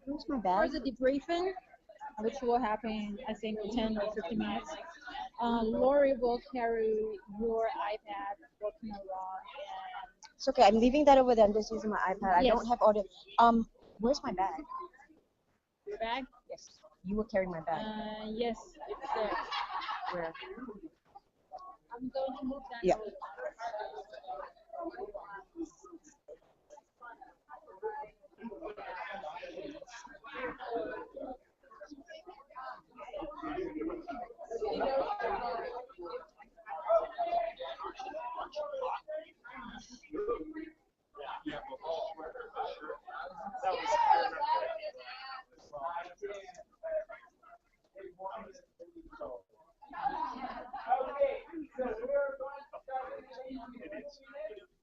Where's my bag? For the debriefing, which will happen, I think, 10 or 15 minutes, Lori will carry your iPad working around. It's okay. I'm leaving that over there. I'm just using my iPad. Yes. I don't have audio. Where's my bag? Your bag? Yes. You will carry my bag. Yes, it's there. Where? I'm going to move that. Yeah.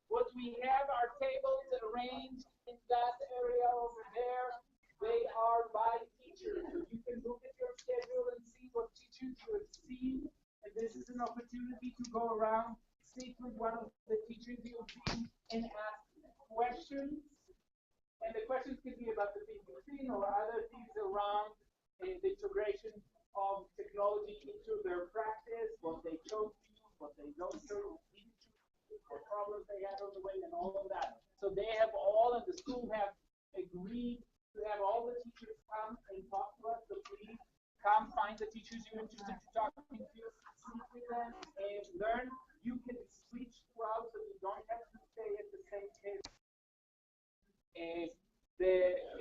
What we have are tables arranged in that area over there. They are by teacher. So you can look at your schedule and see what teachers you have seen. And this is an opportunity to go around, speak with one of the teachers you've seen, and ask questions. And the questions can be about the things you've seen or other things around the integration of technology into their practice, what they chose to use, what they don't choose, what problems they had on the way, and all of that. So they have all, and the school have agreed to have all the teachers come and talk to us. So please come find the teachers you're interested in talking to, speak with them, and learn. You can switch throughout, so you don't have to stay at the same table.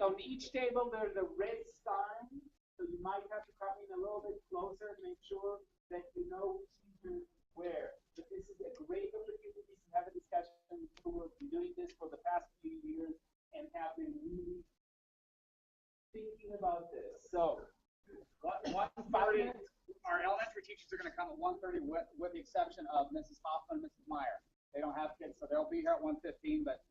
On each table, there's a red sign, so you might have to come in a little bit closer and make sure that you know which teacher where. But this is a great opportunity to have a discussion who have been doing this for the past few years and have been really thinking about this. So, 1:30, our elementary teachers are going to come at 1:30 with the exception of Mrs. Hoffman and Mrs. Meyer. They don't have kids, so they'll be here at 1:15, but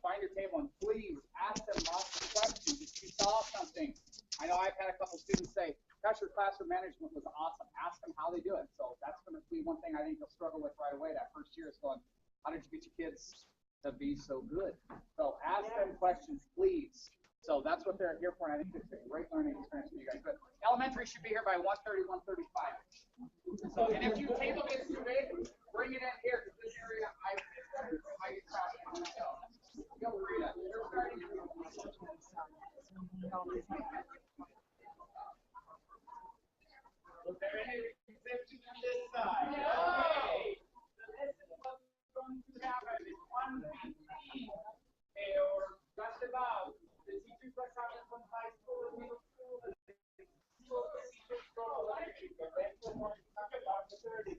find your table and please ask them lots of questions. If you saw something, I know I've had a couple students say, gosh, your classroom management was awesome. Ask them how they do it. So that's going to be one thing I think you'll struggle with right away that first year is going, how did you get your kids to be so good? So ask them questions, please. So that's what they're here for, and I think it's a great learning experience for you guys. But elementary should be here by 1:30, 1:35. So, and if your table gets too big, bring it in here, because this area, I get crowded on myself. Yo, Rita, you're starting. Was there any exception on this side? Okay. So this is what's going to happen. It's 1:15, or just about. The teachers are coming from high school and middle school, and the teachers go electric, but then for 30.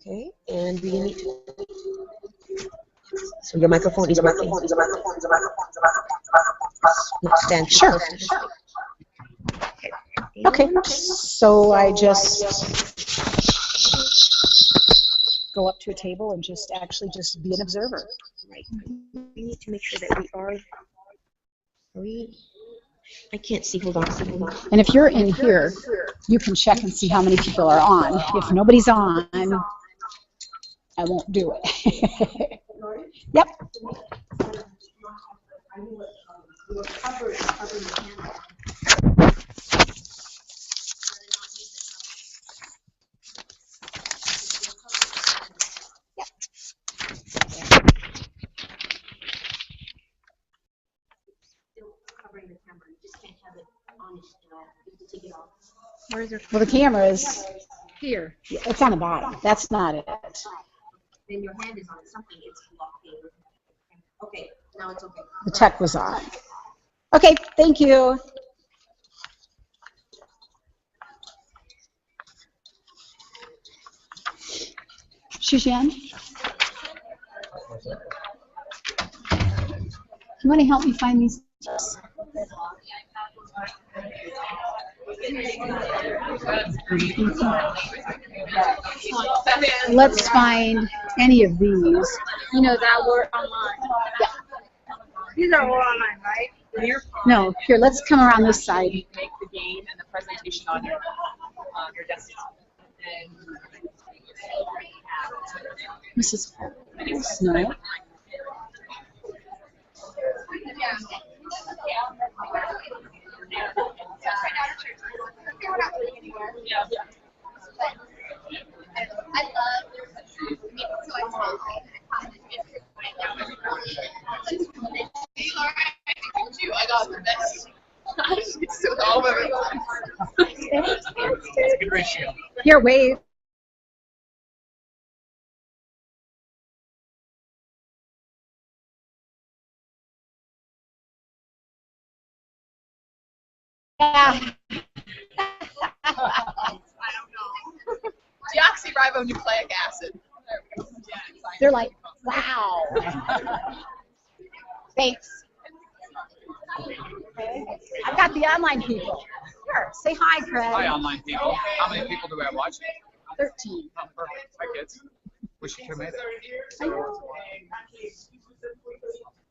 Okay, and we need to. So your microphone is working. Stand. Sure. Okay, so I just go up to a table and just actually just be an observer. Right. We need to make sure that we are. I can't see. Hold on. And if you're in here, you can check and see how many people are on. If nobody's on, I won't do it. Yep. Well, the camera is Here. it's on the bottom. That's not it. Then your hand is on something. It's blocking. Okay, now it's okay. The tech was on. Okay, thank you. Shushan? You want to help me find these tips? Let's find any of these. You know that were online. Yeah. These are all online, right? No, here, let's come around this side. Make the game and the presentation on your desktop. Mrs. Snow. I got the best. So all women. It's a good ratio. Here, wave. Yeah. I don't know. Deoxyribonucleic acid. They're like, wow. Thanks. I've got the online people. Sure. Say hi, Craig. Hi, online people. How many people do we have watching? 13. Oh, perfect. Hi, kids. Wish you could have made it. I know.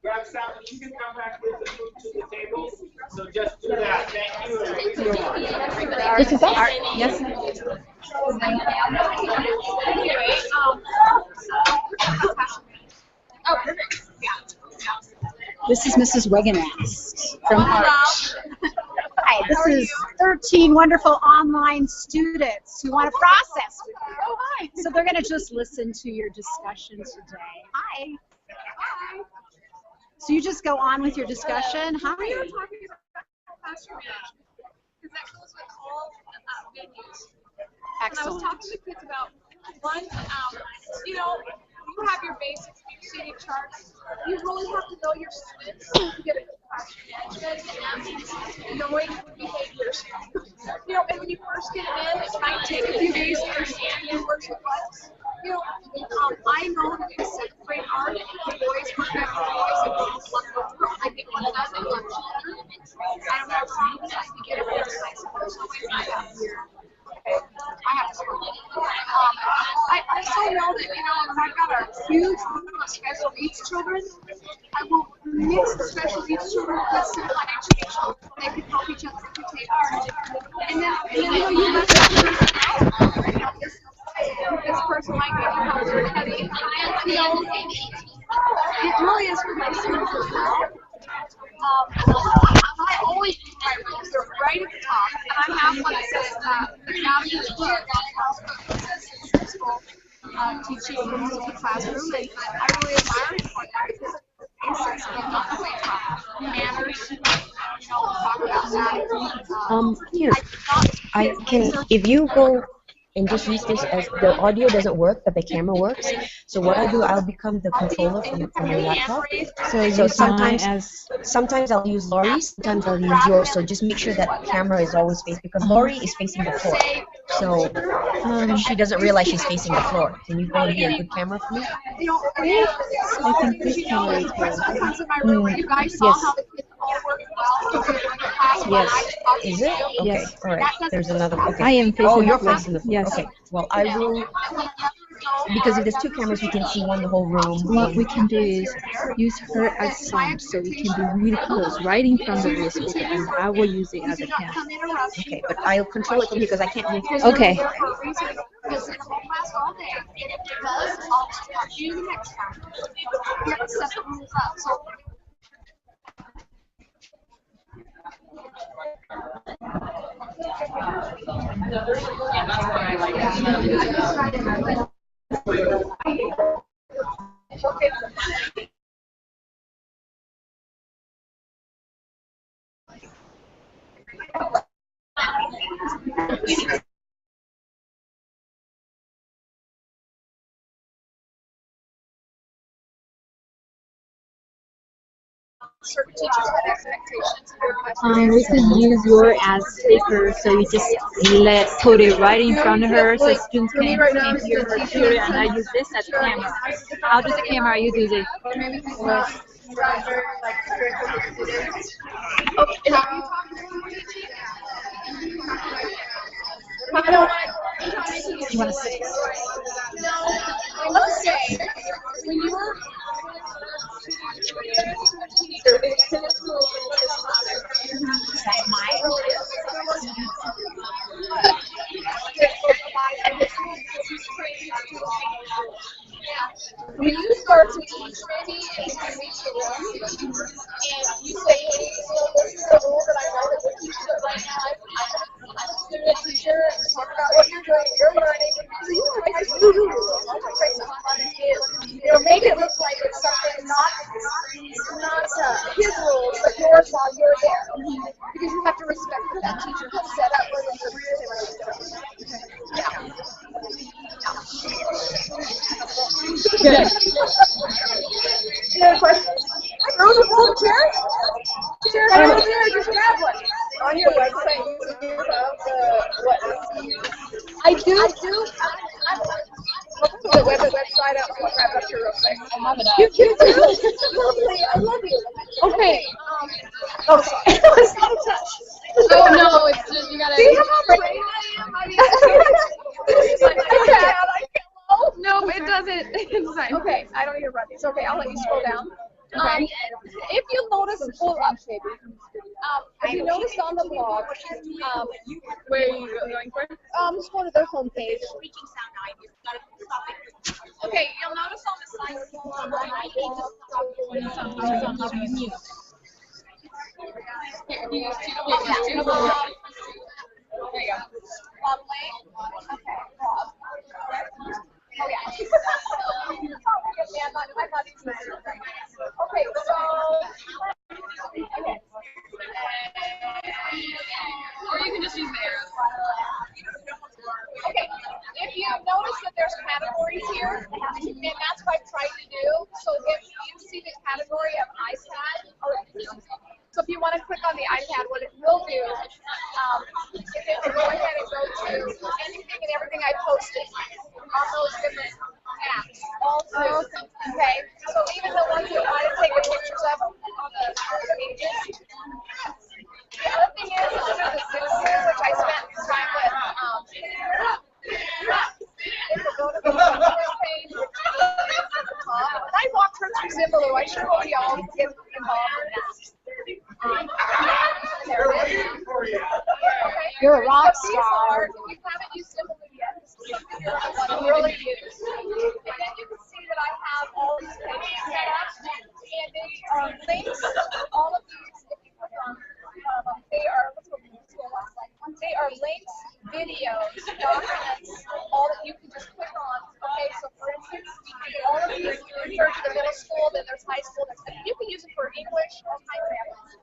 Grab something. You can come back with the food to the table. So just do that. Thank you. This is art. Yes. Oh, perfect. Yeah. This is Mrs. Wegenast from Art. Hi, this is 13 wonderful online students who want to process with you. Oh, hi. So they're going to just listen to your discussion today. Hi. Hi. So you just go on with your discussion. Hi. We were talking about classroom management because that goes with all venues. Excellent. And I was talking to kids about one, you know, you have your basic seating charts. You really have to know your students to get a good classroom management and knowing behaviors. You know, and when you first get them in, it might take a few days to understand who works with what. You know, I know that in second grade art, the boys work better with boys and girls work with girls. I think one does and one doesn't. I don't have problems. I can get every exercise. There's no way I have here. I have to school. I also know that, you know, if I've got a huge group of special needs children, I will mix the special needs children with simple education. They can help each other to take part. And then you know, you let them this person might get you help with heavy. You know, it really is for my students. I always do my rules. They're right at the top. And I have one that says, values book that says successful teaching in the classroom. And I really admire it for that because basics are not the way top. Manners, you know, talk about that. Here, I can, if you go and just use this as the audio doesn't work, but the camera works. So what I do, I'll become the controller from your laptop. So sometimes I'll use Lori's, sometimes I'll use yours. So just make sure that camera is always facing, because Lori is facing the floor. So she doesn't realize she's facing the floor. Can you find here a good camera for me? I think this camera is good. You guys saw how the kids all worked well. Yes. Is it? Okay. Yes. All right. There's another. Okay. I am facing Oh, the you're floor. facing the floor. Yes. Okay. Well, I will. Because if there's two cameras, we can see one the whole room. What we can do is use her as sound, so we can be really close, right in front of the speaker, and I will use it as a cam. Okay, but I'll control it from here because I can't move. Okay. Because in the whole class all day, and if it does, I'll talk to you next time. We have to set the rules up. So certain teachers have expectations. We can use your as speaker, so you just put it right in front of her, so students can hear her clearly, and I use this as a camera. How does the camera you use it? You want to sit? Let's say when you were when you start to teach maybe and you reach the room and you say, hey, so this is the rule that I know that we're teaching it right now. I'm a student teacher and talk about what you're doing, you're learning. So you can write this new rule. I'm going to write something on this is, make it look like it's something not his rules, but yours while you're there. Because you have to respect what that teacher has set up for them to Good. Any other questions? Rose of Gold chair? Chair right over there, just grab one. On your website, you have what apps you use? I do. The website, I'll grab up here real quick. I have it up. You do? Lovely, I love you. Okay. Oh, sorry. It's not a touch. Oh, no, it's just, you gotta. Do you have how brave I am? I mean, No, it doesn't. It's fine. okay, I don't need to run these. Okay, I'll let you scroll down. If you notice, pull up, baby. If you notice on the blog, Where are you going for? just go to their homepage. Okay, you'll notice on the side. Here, you use two. There you go. Lovely. Okay, Rob. Oh, yeah. I'm not even right. Okay, so. Okay. Or you can just use the arrows. Okay, if you notice that there's categories here, and that's what I've tried to do, so if you see the category of iPad, so if you want to click on the iPad, what it will do, it will go ahead and go to anything and everything I posted on those different apps, all through, okay? So even the ones that I take pictures of on the pages. The other thing is, under the Zipper, which I spent time with, if you go to the page, and I walked her through Zipper, I sure hope y'all get involved in that. There it is. Okay. You're a rock So star. if you haven't used Zipper yet, this is something you're going to really use. And then you can see that I have all these pages set up, and they are links. All of these, if you click on they are links, videos, documents, all that you can just click on. Okay, so for instance, all of these refer to the middle school, then there's high school, you can use it for English or high grade.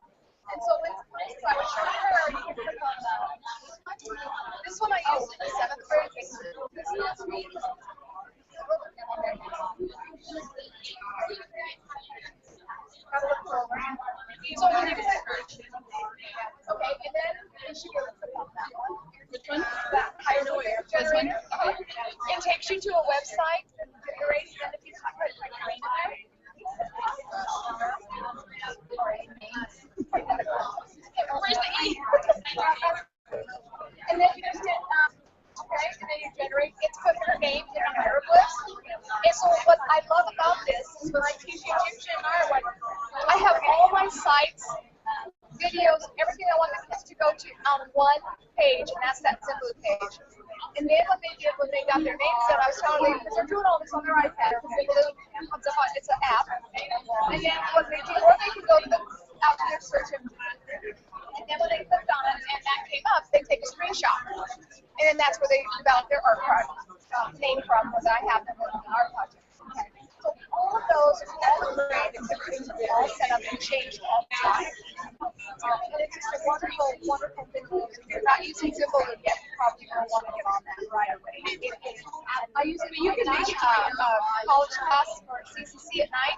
And so when I was showing her, you can click on this one I used in the 7th grade. This is me. So when you okay, and then you should be able to click on that one. Which one? That higher grade. one page, and that's that symbol page. And then what they did when they got their names done, I was telling them, because they're doing all this on their iPad, it's an app. And then what they do, or they can go to out to their search engine. And then when they clicked on it and that came up, they take a screenshot. And then that's where they develop their art project name from, because I have them in the art project. Okay. So all of those, all the grades, all set up and changed all the time. And it's just a wonderful, wonderful thing. If you're not using Symbol yet, you probably don't want to get on that right away. I use it. You can teach college class or CCC at night.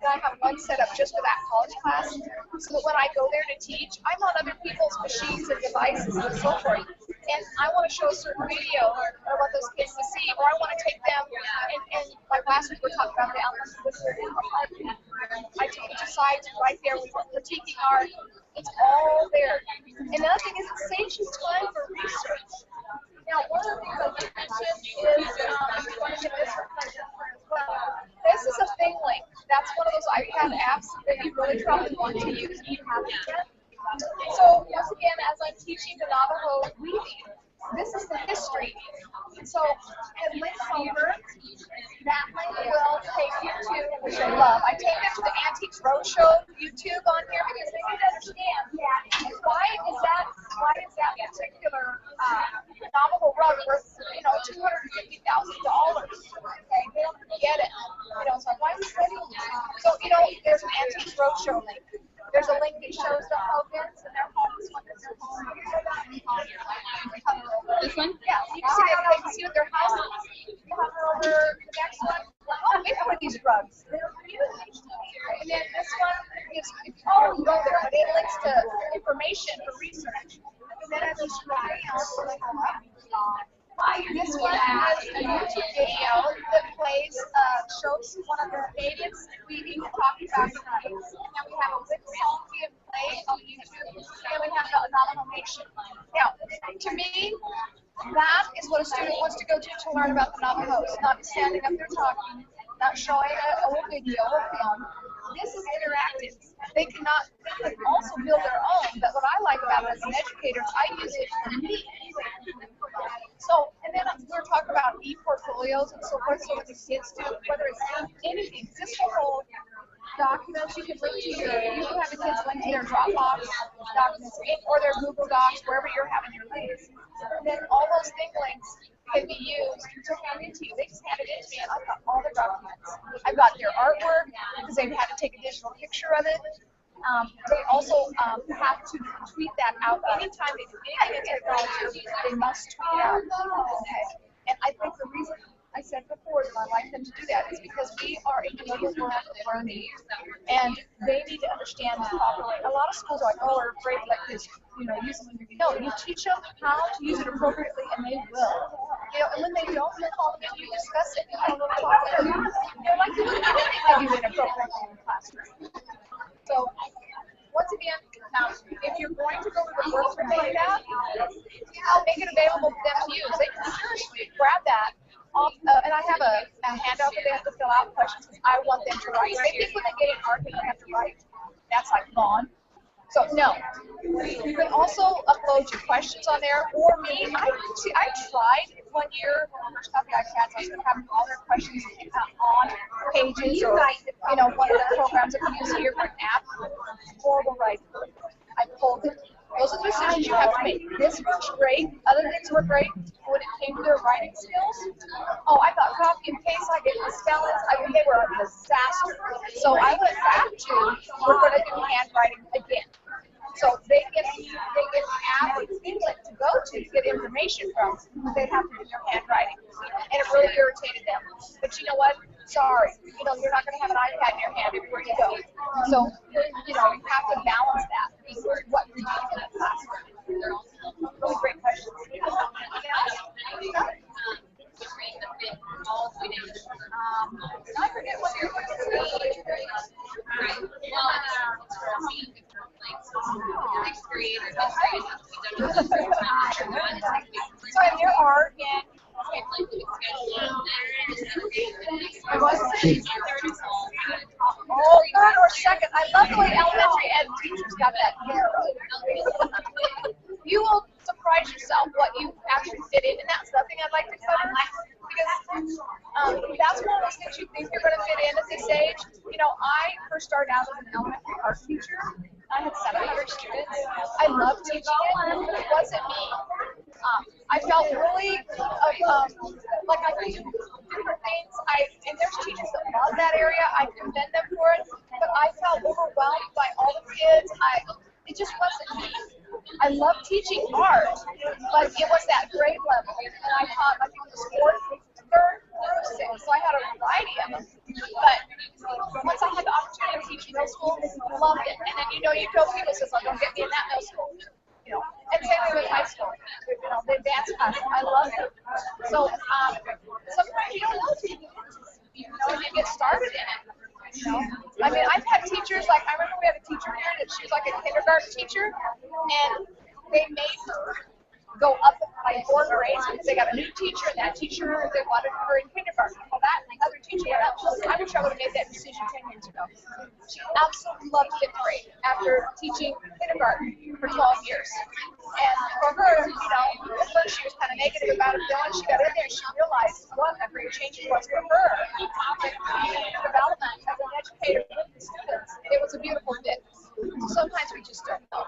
And I have one set up just for that college class, so that when I go there to teach, I'm on other people's machines and devices and so forth. And I want to show a certain video or want those kids to see, or I want to take them, and like last week we were talking about the elements of art. I take each aside right there, we were critiquing art. It's all there. And the other thing is it saves you time for research. Now, one of the things I did mention is, this is a thing link. That's one of those iPad apps that you really probably want to use if you haven't yet. So, once again, as I'm teaching the Navajo weaving, this is the history. So, it links over. That link will take you to, which I love. I take them to the Antiques Roadshow YouTube on here because they need to understand why is that particular Navajo rug worth, $250,000. Okay, they don't get it. So why is it ready? So, there's an Antiques Roadshow link. There's a link that shows the Hogans and their homes. This one? Yeah, you can see what their house is. You hover over the next one. Oh, wait for these rugs. They're huge. And then this one is, you go there, but it links to information for research. And then as you scroll down, this one has a YouTube video that shows one of the natives weaving and talking about tonight. And then we have a lip song we play on YouTube, and we have the Navajo Nation. Now, to me, that is what a student wants to go to learn about the Navajos, not standing up there talking, not showing a little video or film. This is interactive. They can also build their own, but what I like about it as an educator is I use it for me. So, and then we're talking about e-portfolios and so forth, so what the kids do, whether it's anything, this will hold documents you can link to you can have the kids link to their Dropbox documents or their Google Docs, wherever you're having your links. And then all those thing links can be used to hand into you. They just hand it in to me, and I've got all the documents. I've got their artwork, because they've had to take a digital picture of it. They also have to tweet that out. Anytime they do anything in technology, they must tweet it out. Okay. And I think the reason I said before that I like them to do that is because we are a global world of learning, and they need to understand it properly. A lot of schools are like, we're afraid to let kids, use it. No, you teach them how to use it appropriately, and they will. And when they don't, you call them and you discuss it. You have a little talk with them. Like you would anything they do inappropriately in the classroom. So, once again, now, if you're going to go to the workshop like that, I'll make it available for them to use. They can seriously grab that. And I have a handout that they have to fill out questions because I want them to write. They think when they get an art, they don't have to write. That's like gone. So no, you can also upload your questions on there. Or me, I tried one year when we first got the iPads. I was going to have all their questions on pages or one of the programs that we use here for an app. Horrible writing. I pulled it. Those are the decisions you have to make. This works great. Other things work great. When it came to their writing skills, I got copy and paste. I did the spellings. They were a disaster. So I went back to, we're going to do handwriting again. So they get an app or Keynote to go to get information from. They'd have to do their handwriting. And it really irritated them. But you know what? Sorry. You're not going to have an iPad in your hand everywhere you go. So, you have to balance that. What you're doing in the classroom. Really great questions. I forget what your question is. So there are third or second. I love the way elementary ed teachers got that hair. You will surprise yourself what you actually fit in, and that's nothing I'd like to cover because that's one of those things you think you're going to fit in at this age. You know, I first started out as an elementary art teacher. I had 700 students. I loved teaching it, but it wasn't me. I felt really like I could do different things. And there's teachers that love that area. I commend them for it, but I felt overwhelmed by all the kids. It just wasn't me. I love teaching art, but it was that grade level, and I taught, I think it was fourth, third through sixth, so I had a variety of them. But once I had the opportunity to teach middle school, I loved it. And then, you know people says, "Oh, don't get me in that middle school." You know, and same thing with high school. You know, the advanced class, I love it. So sometimes you don't know till you know you get started in it. You know, I mean, I've had teachers, like, I remember we had a teacher here that she was like a kindergarten teacher, and they made her go up by 4 grades because they got a new teacher, and that teacher, they wanted her in kindergarten. Well, that other teacher went up. I wish I would have made that decision 10 years ago. She absolutely loved 5th grade after teaching kindergarten for 12 years. And for her, you know, at first she was kind of negative about it, but once she got in there, she realized what a great change it was for her. Development as an educator with the students, it was a beautiful fit. Sometimes we just don't know,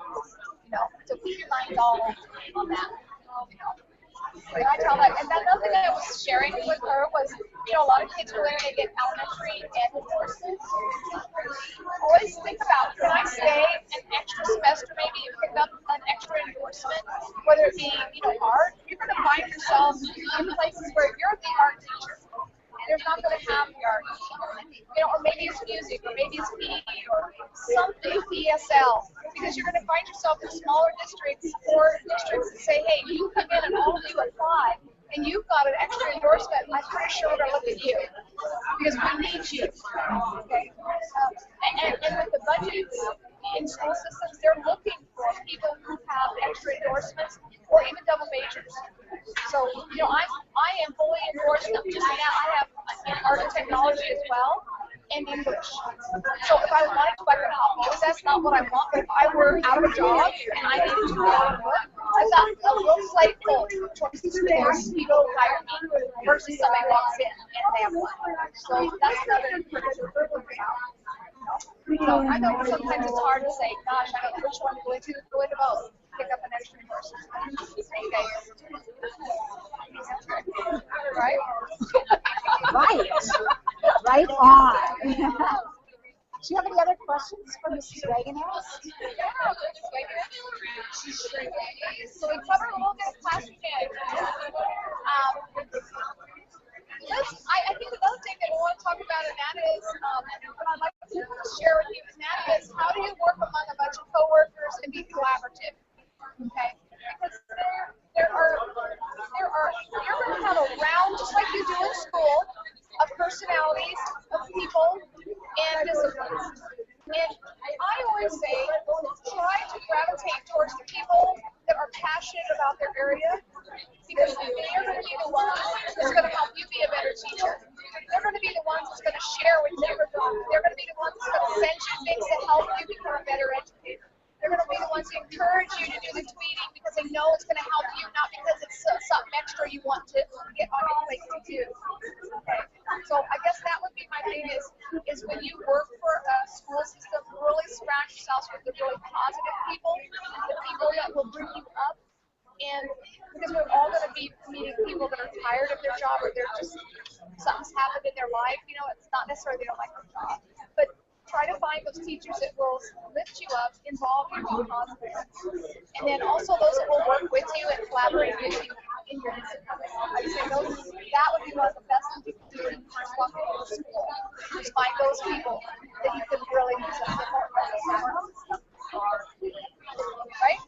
you know, so keep your mind all on that. You know. And I tell that, and another thing that I was sharing with her was, you know, a lot of kids go there and they get elementary and endorsement. Always think about, can I stay an extra semester maybe and pick up an extra endorsement, whether it be, you know, art. You're going to find yourself in places where you're the art teacher. There's not going to have the art teacher. You know, or maybe it's music, or maybe it's PE, or something, ESL, because you're going to find yourself in smaller districts or districts that say, hey, you come in and all of you apply, and you've got an extra endorsement. I'm pretty sure we're going to look at you because we need you. Okay. And with the budgets in school systems, they're looking for people who have extra endorsements or even double majors. So, you know, I am fully endorsed. Just now, I have art and technology as well, and English. So if I wanted to, I could help you. That's not what I want. But if I were out of a job and I needed to go out and work, I've got a real plate full towards the schools, people who hire me versus somebody walks in and they have one. So that's another So I know sometimes it's hard to say, gosh, I don't know which one to go into. Go into both. Pick up an extra endorsement. Okay. Right? Right. Right on. Do you have any other questions for Mrs. Reaganas? So we covered a little bit of classroom management. I think another thing that we want to talk about, and that is, what I'd like to share with you, and that is, how do you work among a bunch of coworkers and be collaborative? Okay, because there are you're going to have a round, just like you do in school, of personalities, of people, and disciplines. And I always say, try to gravitate towards the people that are passionate about their area, because they're going to be the ones that's going to help you be a better teacher. They're going to be the ones that's going to share with you. They're going to be the ones that's going to send you things that help you become a better educator. They're going to be the ones that encourage you to do the tweeting because they know it's going to help you, not because it's something extra you want to get on your plate to do. Okay. So I guess that would be my thing is when you work for a school system, really surround yourselves with the really positive people, the people that will bring you up. And because we're all going to be meeting people that are tired of their job or they're just, something's happened in their life, you know, it's not necessarily they don't like their job. But try to find those teachers that will lift you up, involve you in positive. And then also those that will work with you and collaborate with you in your discipline. I would say that would be one of the best things you can do when you first walk into school. Just find those people that you can really use as support. Right?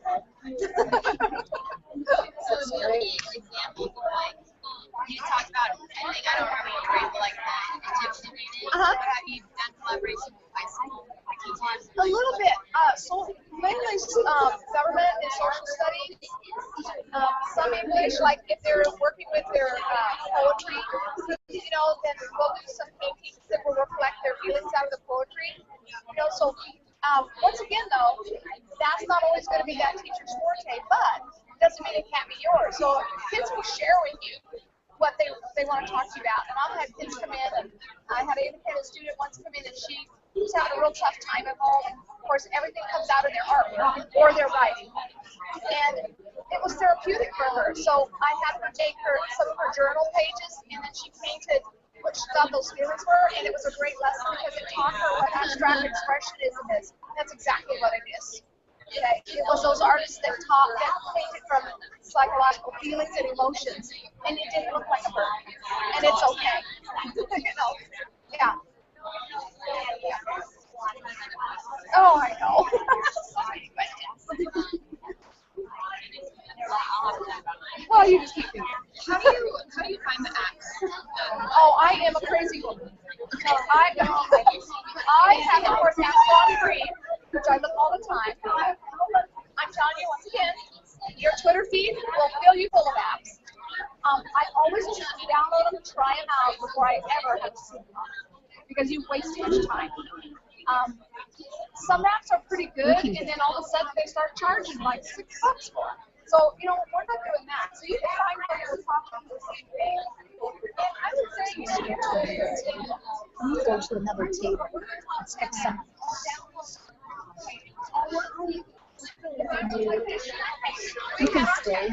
So is there any example, like, you talked about, I think, I don't remember your grade, but like the Egyptian unit, but have you done collaboration with high school teachers? A little bit. So mainly government and social studies, some English, like if they're working with their poetry, you know, then we'll do some paintings that will reflect their feelings out of the poetry. You know, so once again though, that's not always going to be that teacher's forte, but doesn't mean it can't be yours. So kids will share with you what they want to talk to you about. And I've had kids come in, and I had an independent student once come in, and she was having a real tough time at home. And of course, everything comes out of their artwork or their writing. And it was therapeutic for her. So I had her take some of her journal pages, and then she painted what she thought those feelings were, and it was a great lesson because it taught her what abstract expressionism is. That's exactly what it is. Okay. It was those artists that painted from psychological feelings and emotions, and it didn't look like a bird, and it's okay. You know, yeah. Oh, I know. Well, you just keep thinking. How do you find the apps? Oh, I am a crazy woman. I have, of course, apps on free, which I look all the time. I'm telling you once again, your Twitter feed will fill you full of apps. I always just download them, try them out before I ever have to see them, because you waste too much time. Some apps are pretty good, and then all of a sudden they start charging like $6 for it. So, you know, we're not doing that. So you can find people who are talking the same thing. And I would say you should get to another table. You go to another table. Let's get some. You can stay.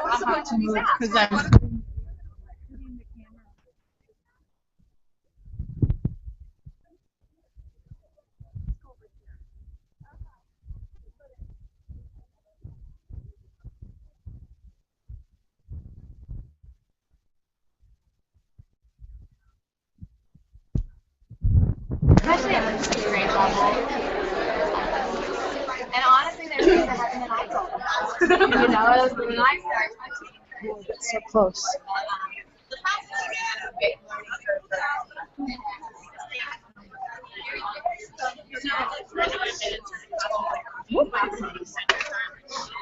I'll have to move because I'm. Especially at the 6th grade level. And honestly, there's things that happen and I don't know. You know, when I start touching. So close.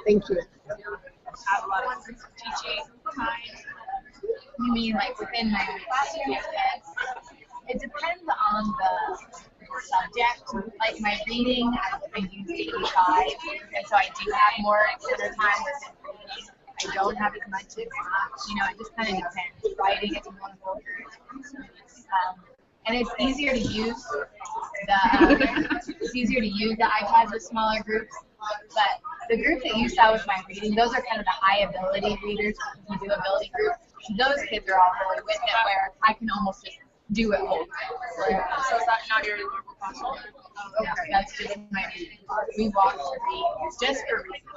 Thank you. You mean like within my classroom? It depends on the subject. Like my reading, I use 85, and so I do have more center time with reading. I don't have as much as, you know, it just kind of depends. Writing is more important. And it's easier to use the iPads with smaller groups. But the group that you saw with my reading, those are kind of the high ability readers. We do ability group. Those kids are all really with it, where I can almost just do it whole. So is that not your normal classroom? Okay, that's just my reading. We walk to read, just for reading.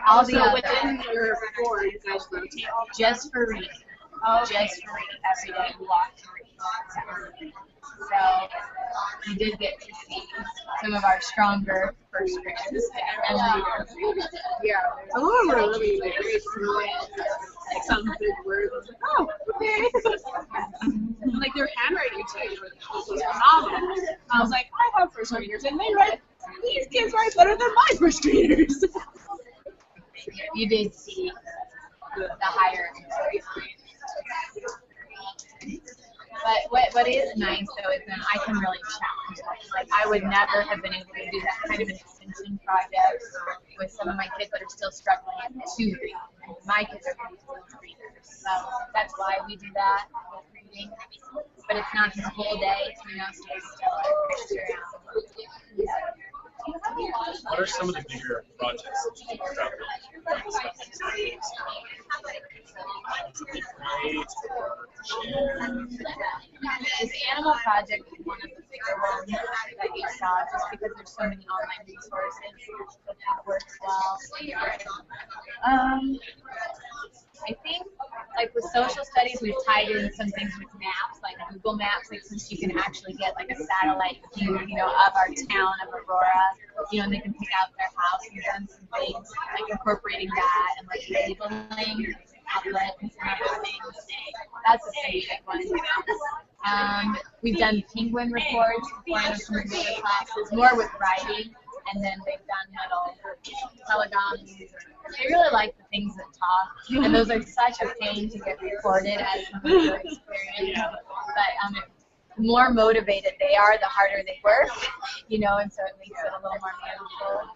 All the other, within your floor, you guys rotate. just for reading. Just for reading. Every day we walk to read. So we did get to see some of our stronger first graders and readers. Yeah. Some of them were really like very fluent, like some big words. I was like, oh, okay. Like their handwriting too was phenomenal. I was like, I have first graders, and these kids write better than my first graders. You did see the higher. But what is nice though is that I can really challenge them. Like I would never have been able to do that kind of an extension project with some of my kids that are still struggling to read. My kids are pretty fluent readers, so that's why we do that with reading. But it's not the whole day, you know, stay still. What are some of the bigger projects that you work out This animal project is one of the bigger ones that you saw, just because there's so many online resources that works well. I think, like with social studies, we've tied in some things with maps, like Google Maps, like since you can actually get like a satellite view, you know, of our town of Aurora, you know, and they can pick out their house. We've done some things like incorporating that and like labeling outlets and some other things. That's a pretty big one. We've done penguin reports before in some of the other classes, more with writing, and then they've done little telegons. They really like the things that talk, and those are such a pain to get recorded as some of your experience. But the more motivated they are, the harder they work, you know, and so it makes it a little more manageable.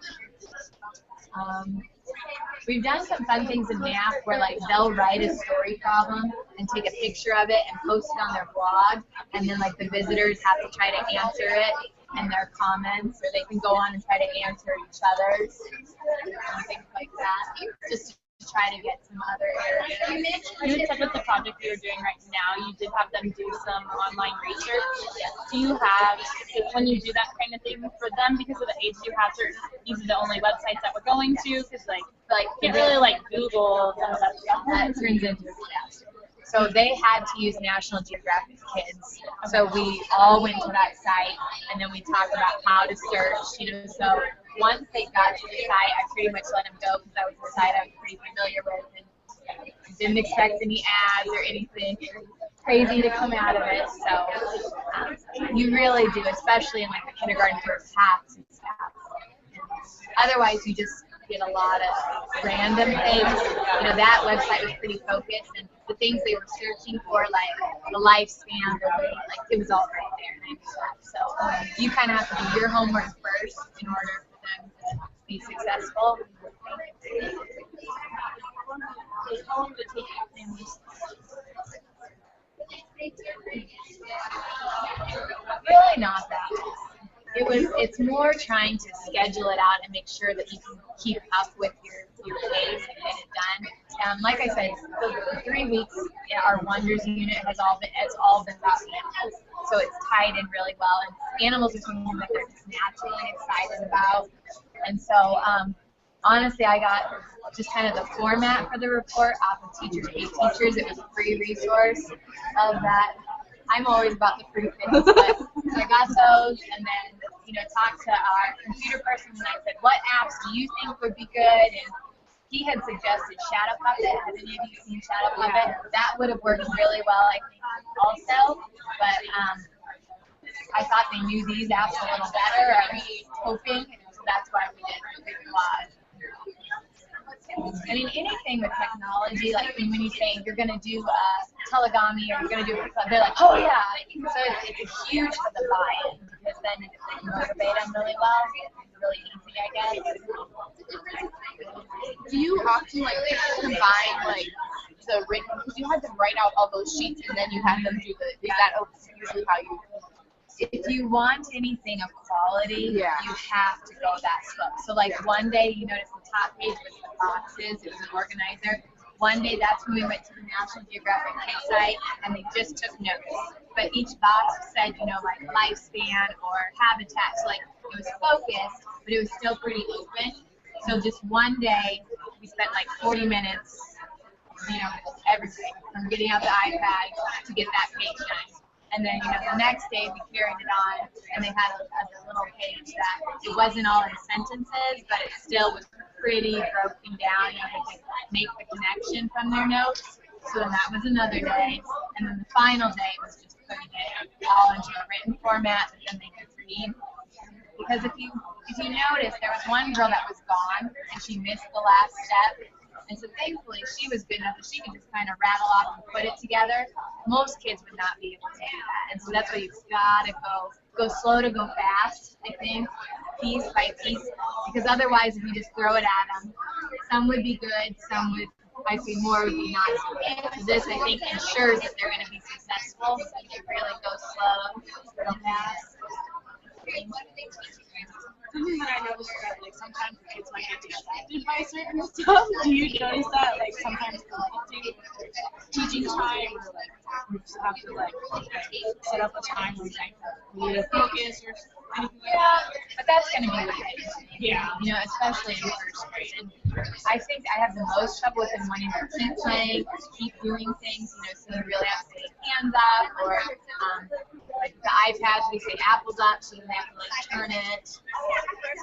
We've done some fun things in math where like they'll write a story problem and take a picture of it and post it on their blog, and then like the visitors have to try to answer it in their comments, or they can go on and try to answer each other's and things like that, just to try to get some other areas. You had said with the project you're doing right now, you did have them do some online research. Do you have, when you do that kind of thing for them, because of the age you have, these are the only websites that we're going to, because like can't really like Google some of that stuff. That turns into a disaster. So they had to use National Geographic Kids. So we all went to that site, and then we talked about how to search. You know, so once they got to the site, I pretty much let them go because that was the site I was pretty familiar with, and didn't expect any ads or anything crazy to come out of it. So you really do, especially in like the kindergarten first halves and stuff. Otherwise, you just get a lot of random things. You know, that website was pretty focused, and the things they were searching for, like the lifespan, like it was all right there and stuff. So you kind of have to do your homework first in order for them to be successful. How long did it take you? Really not that long. It's more trying to schedule it out and make sure that you can keep up with your pace and get it done. Like I said, the 3 weeks, our Wonders unit has all been about animals. So it's tied in really well, and animals are something that they're just naturally excited about. And so honestly, I got just kind of the format for the report off of Teachers Pay Teachers. It was a free resource of that. I'm always about the free things, but I got those, and then talked to our computer person, and I said, what apps do you think would be good? And he had suggested Shadow Puppet. Have any of you seen Shadow Puppet? That would have worked really well, I think, also. But I thought they knew these apps a little better. I was hoping, so that's why we did Big Quad. I mean, anything with technology, like when you say you're going to do telegami or you're going to do a they're like, oh yeah. So it's huge for the buy-in, because then you can motivate them really well. It's really easy, I guess. Do you often like combine like the written, because you had them write out all those sheets and then you had them do is that usually how you? If you want anything of quality, you have to go that slow. So like one day, you notice the top page was the boxes, it was an organizer. One day, that's when we went to the National Geographic Kids site, and they just took notes. But each box said, like lifespan or habitat. So like it was focused, but it was still pretty open. So just one day, we spent like 40 minutes, everything from getting out the iPad to get that page done. And then, the next day we carried it on, and they had a little page that it wasn't all in sentences, but it still was pretty broken down. They could make the connection from their notes. So then that was another day. And then the final day was just putting it all into a written format that then they could read. Because if you notice, there was one girl that was gone, and she missed the last step. And so thankfully, she was good enough that she could just kind of rattle off and put it together. Most kids would not be able to do that. And so that's why you've got to go slow to go fast, I think, piece by piece. Because otherwise, if you just throw it at them, some would be good, some would, I see more would be not so good. So this, I think, ensures that they're going to be successful. So you really go slow, go fast. Something that I noticed that like sometimes the kids might get distracted by certain stuff. Do you notice that like sometimes conflicting teaching time, or like you just have to like set up a time where you need to focus or anything like that? But that's going to be okay. Yeah. Especially in first grade. And I think I have the most trouble with them wanting to keep playing, keep doing things. So you really have to take hands up, or like the iPads, we say apples up, so you have to like turn it so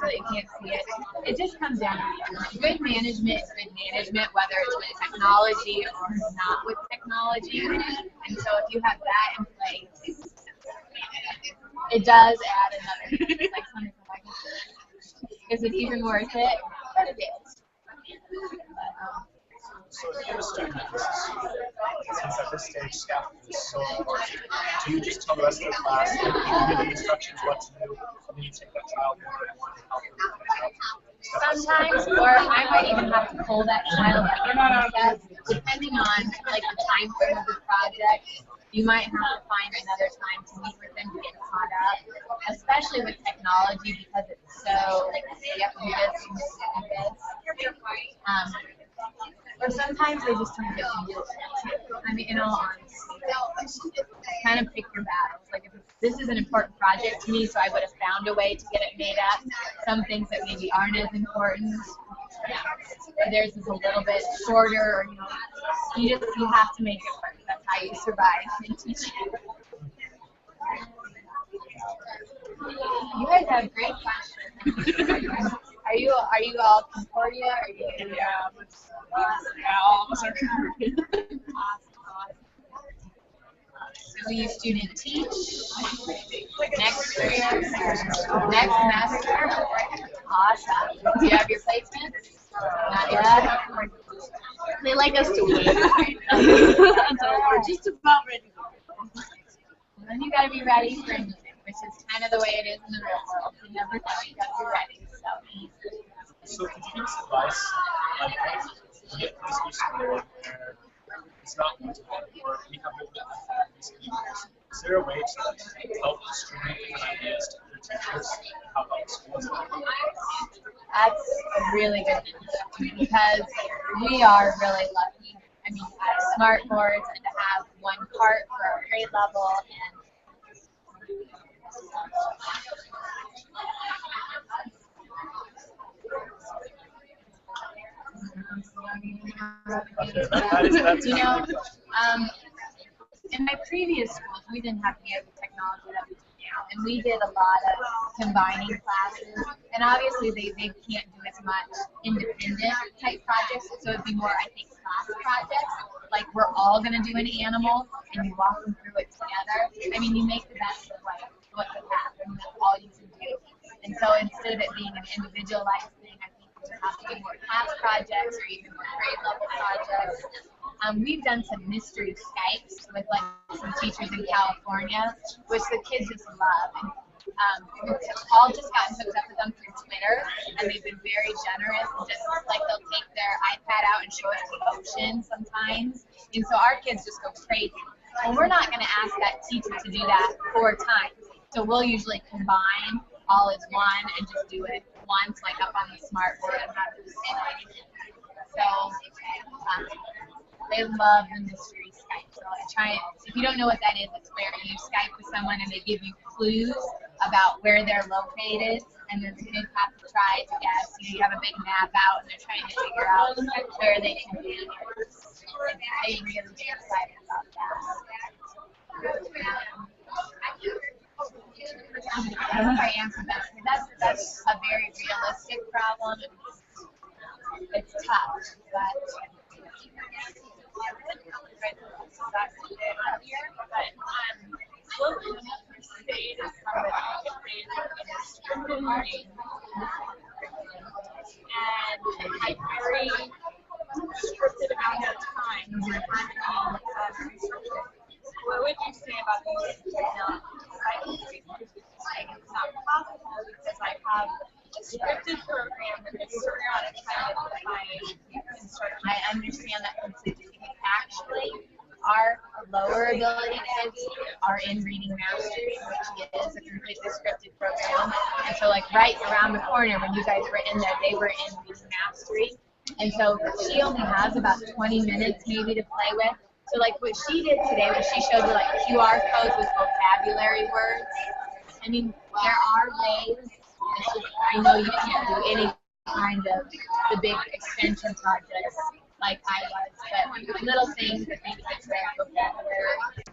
that you can't see it. It just comes down to good management is good management, whether it's with technology or not with technology. And so if you have that in place, it does add another, like something like that. Is it even worth it? But it is. So if you're a student, since at this stage scaffolding is so important, do you just tell the rest of the class, you give the instructions what to do, and then you take that child and help them with that? sometimes, or I might even have to pull that child like in recess, depending on like the time frame of the project. You might have to find another time to meet with them to get caught up, especially with technology because it's so like you have to do this and this and this. Or sometimes they just don't get to do it. I mean, in all honesty, kind of pick your battles. Like if this is an important project to me, so I would have found a way to get it made up. Some things that maybe aren't as important. Or theirs is a little bit shorter, or you have to make it work. That's how you survive in teaching. You guys have great questions. Are you all Concordia? Are you? All of us are Concordia. Awesome. Will you student teach next year, next semester? Awesome. Do you have your placements? Not yet. They like us to wait until we're just about ready. Then you gotta be ready for anything, which is kind of the way it is in the real world. You never know, you gotta be ready. So could you give us advice on how to get this school where it's not going to or we have a little bit of these speakers? Is there a way to help distribute these ideas to other teachers? How about the schools? That's a really good question because we are really lucky. I mean, to have smart boards and to have one part for our grade level and in my previous schools, we didn't have any of the technology that we do now, and we did a lot of combining classes. And obviously, they can't do as much independent type projects, so it'd be more, I think, class projects. Like we're all gonna do an animal, and you walk them through it together. I mean, you make the best of like what could happen. That's all you can do. And so instead of it being an individualized thing, I think we have to do more class projects or even more grade level projects. We've done some mystery Skypes with like some teachers in California, which the kids just love. And we've all just gotten hooked up with them through Twitter, and they've been very generous. And just like they'll take their iPad out and show us the ocean sometimes, and so our kids just go crazy. Well, we're not going to ask that teacher to do that 4 times, so we'll usually combine all as one and just do it once, like up on the smart board and have it the same way. So they love the mystery Skype. So I try it. If you don't know what that is, it's where you Skype with someone and they give you clues about where they're located, and then the kids have to try to guess. You have a big map out, and they're trying to figure out where they can be. And they really get excited about that. I hope I answered that. That's a very realistic problem. It's tough, but. And had very scripted amount of time. What would you say about these technologies? It's not possible because I have a scripted program and a certain amount of time that I understand that completely. Actually, our lower ability kids are in reading mastery, which is a completely scripted program. And so, like right around the corner when you guys were in there, they were in reading mastery. And so she only has about 20 minutes maybe to play with. So like what she did today was she showed me like QR codes with vocabulary words. I mean, there are ways. It's just, I know you can't do any kind of the big extension projects like I was, but little things that make it very vocabulary.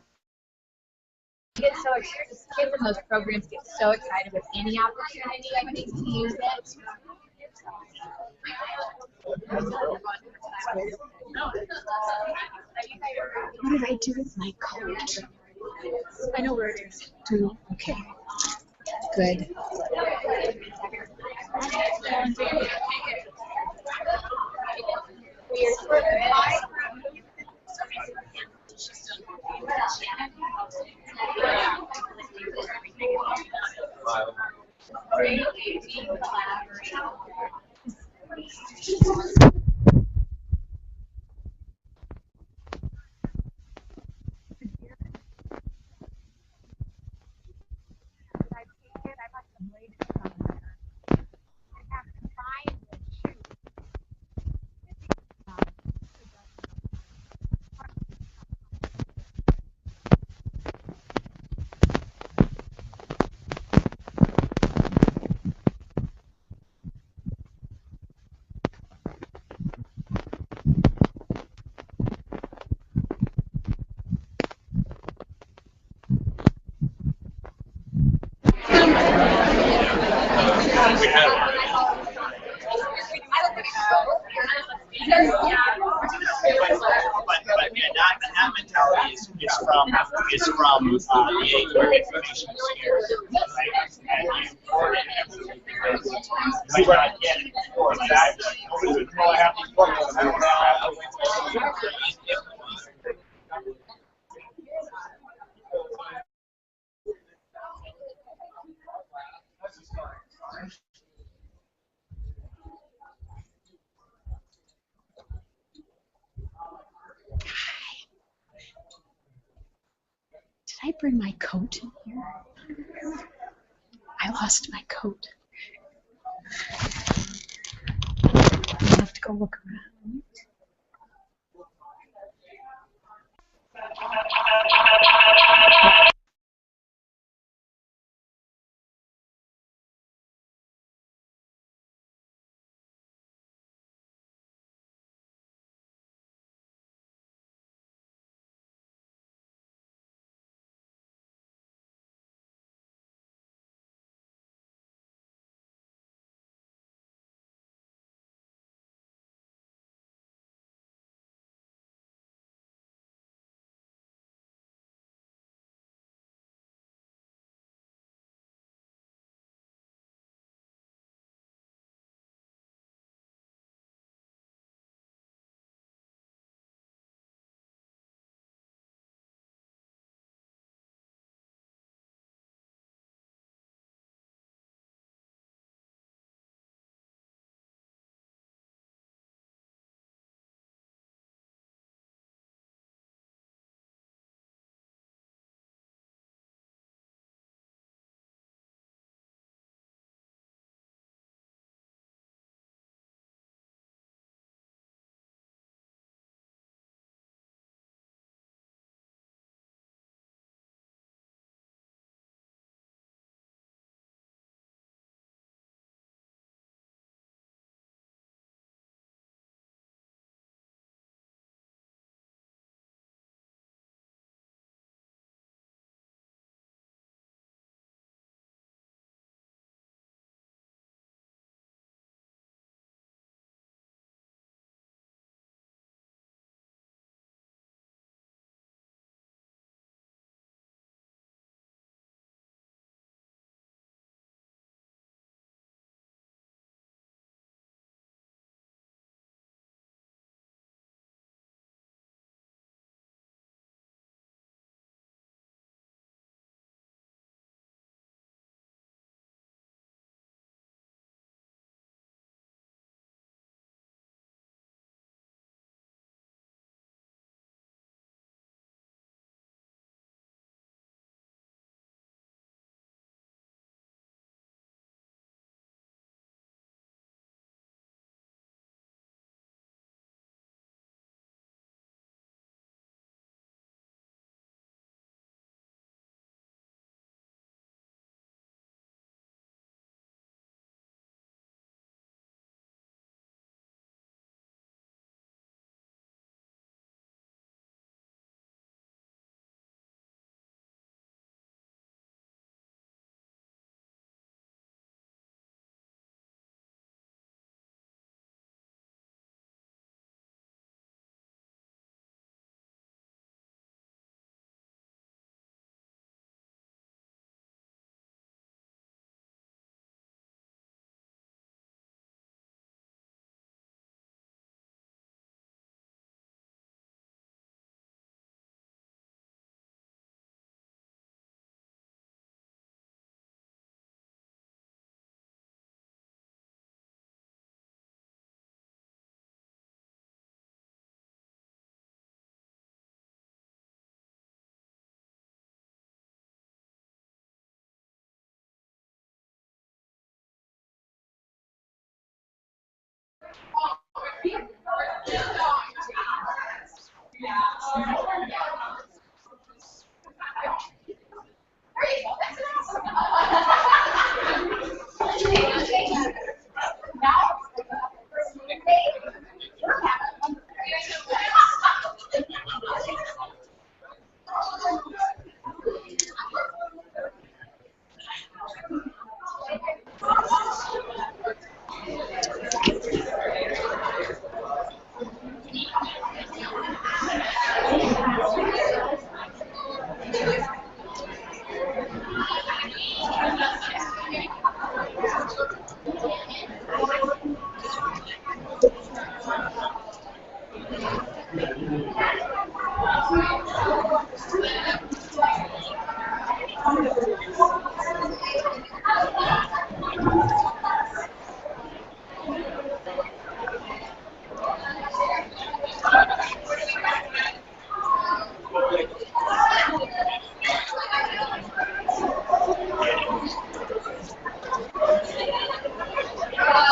Get so excited. Kids in those programs get so excited with any opportunity I think to use it. What did I do with my coat? I know where it is. Okay. Good. But yeah, that mentality is from the age where information is scarce, right? And you hoard it and you might not get it before. Exactly. Nobody would know I have these books. I don't know. Did I bring my coat in here? I lost my coat. I'll have to go look around.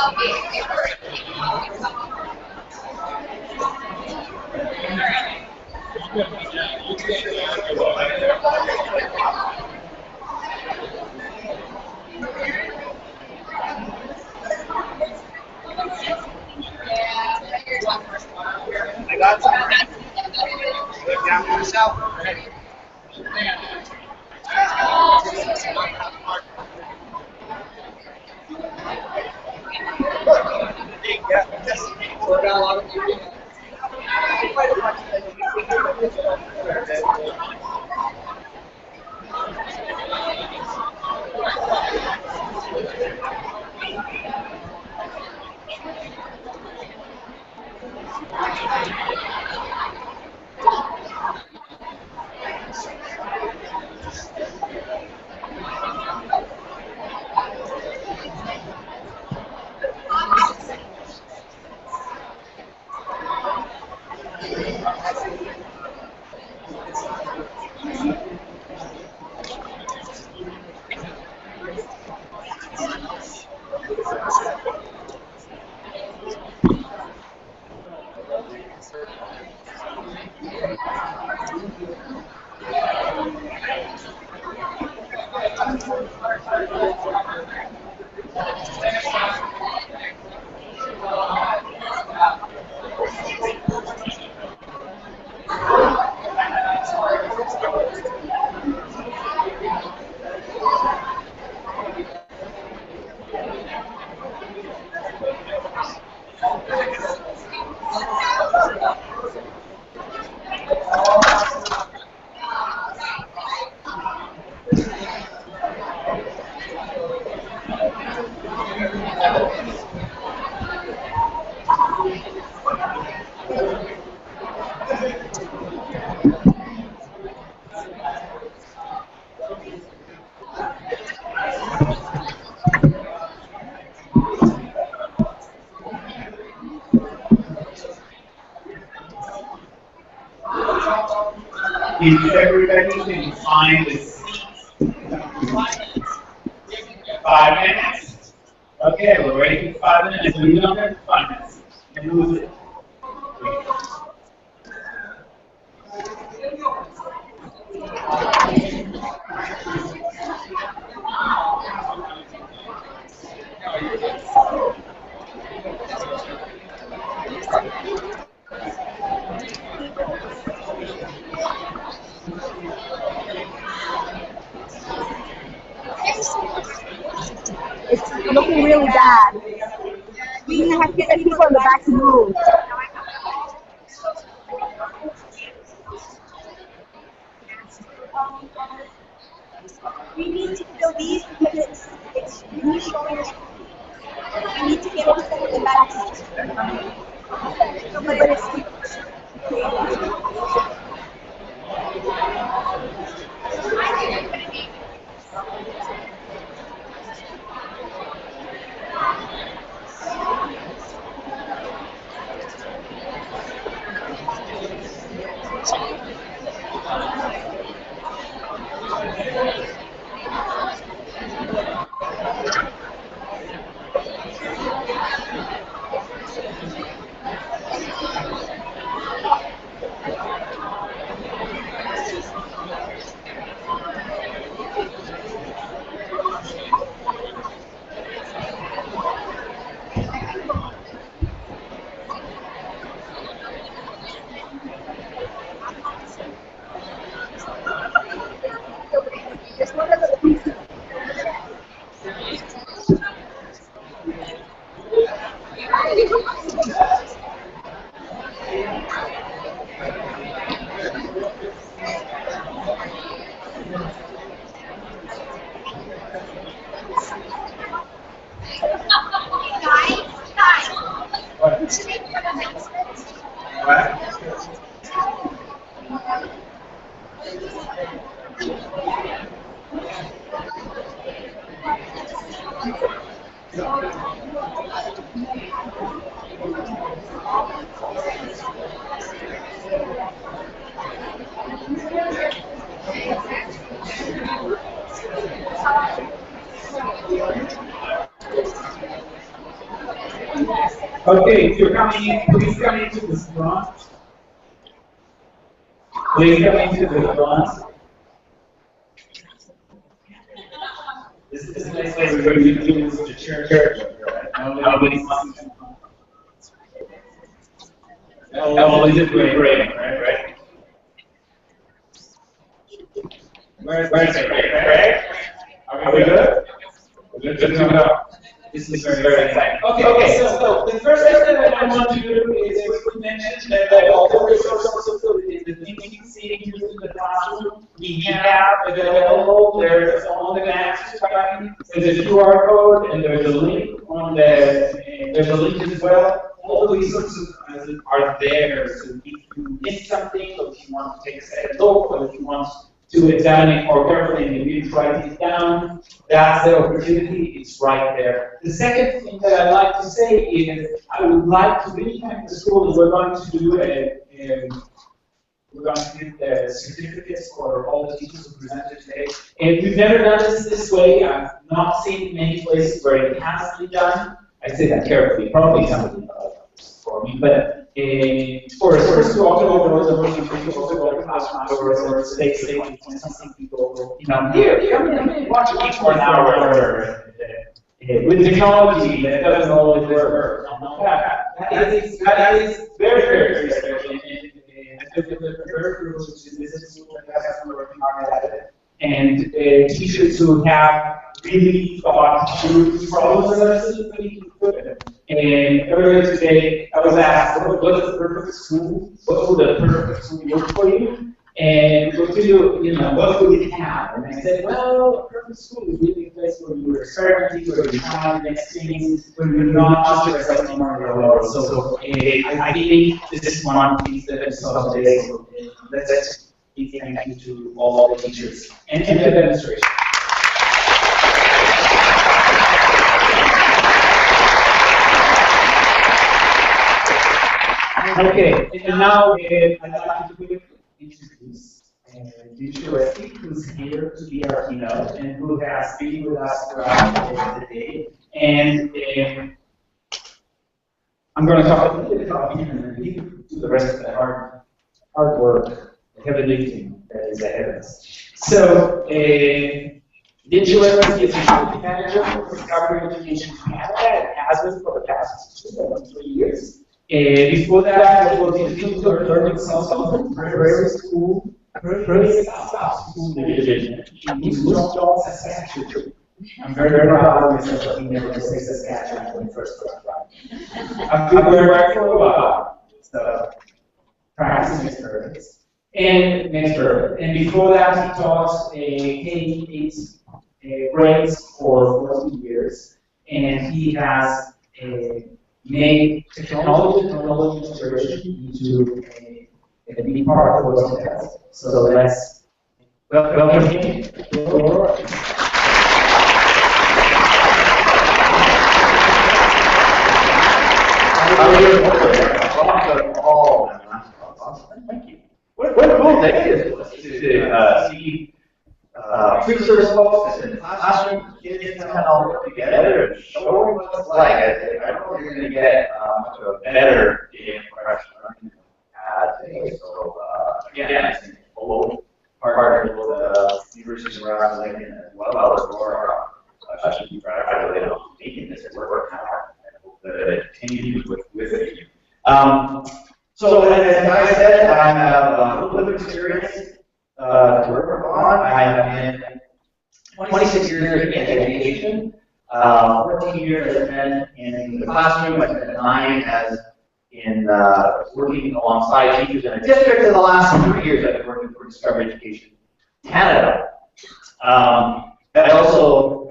I got some. Look down to yourself. If everybody can find this 5 minutes. Okay, we're ready for 5 minutes. Leave it on there for 5 minutes. And lose it. It's looking really bad. We have to get people in the back to move. We need to do these because it's really showing. We need to get people in the back. But it's Okay, if you're coming in, please come into the front. Please come into the front. This is a nice place where you do the church. Nobody's always a great break, right? Where's the break, right? Are we good? Good to go. This is very exciting. Okay, so the first thing that I want to do is quickly mention that all the resources in the thinking seating in the classroom we have available. There's on the map, there's a QR code, and there's a link on there's a link as well. All the resources are there. So if you miss something, or if you want to take a second look, or if you want to examine it more carefully and you write it down, that's the opportunity, it's right there. The second thing that I'd like to say is I would like to really thank the school, and we're going to do the certificates for all the teachers who presented today. And we've never done this way. I've not seen many places where it has been done. I say that carefully, probably somebody for me, but for us to also go to the also go to classrooms or stay when something people, here, come in, watch it for an hour. With technology, that doesn't always work. That is very, very special. And I think that the very groups in this school that are working hard at it, and teachers who have really thought through these problems and are really good at it. And earlier today, I was asked, what's the perfect school? What would the perfect school look for you? And what do what would it have? And I said, well, a perfect school is really a place where you are experimenting, where you try next things, where you're not just reflecting on your world. So I think this is one of the things that I saw today. So let's big thank you to all the teachers and the administration. Okay, and now I'd like to quickly introduce Teacher Wesley, who's here to be our keynote and who has been with us throughout the day. And I'm going to talk a little bit about him and then leave to the rest of the hard work, the heavy lifting that is ahead of us. So, Teacher Wesley is the Country Manager for Discovery Education Canada and has been for the past 3 years. Before that, I was in the learning consultant for Prairie School Division in Moose Jaw, Saskatchewan. I'm very proud of myself that we never say Saskatchewan when we first started. I've been working for a while, so practicing experience. And before that, he taught K-8 grades for 14 years, and he has made technology integration into a big part of what he does. So let's welcome him to Aurora. Thank you. What a cool day it is to see pre-service folks and classroom kids kind of all work together and show what it's like. I don't know if you're going to get much of a better impression learning today. So, again, I think both partners with the University of Nebraska Lincoln as well as Aurora should be congratulated on making this work hard. I hope that it continues with you. So, as I said, I have a little bit of experience to work on. I have been 26 years in education, 14 years I've been in the classroom, I've been 9 as in working alongside teachers in a district. In the last 3 years I've been working for Discovery Education Canada. I also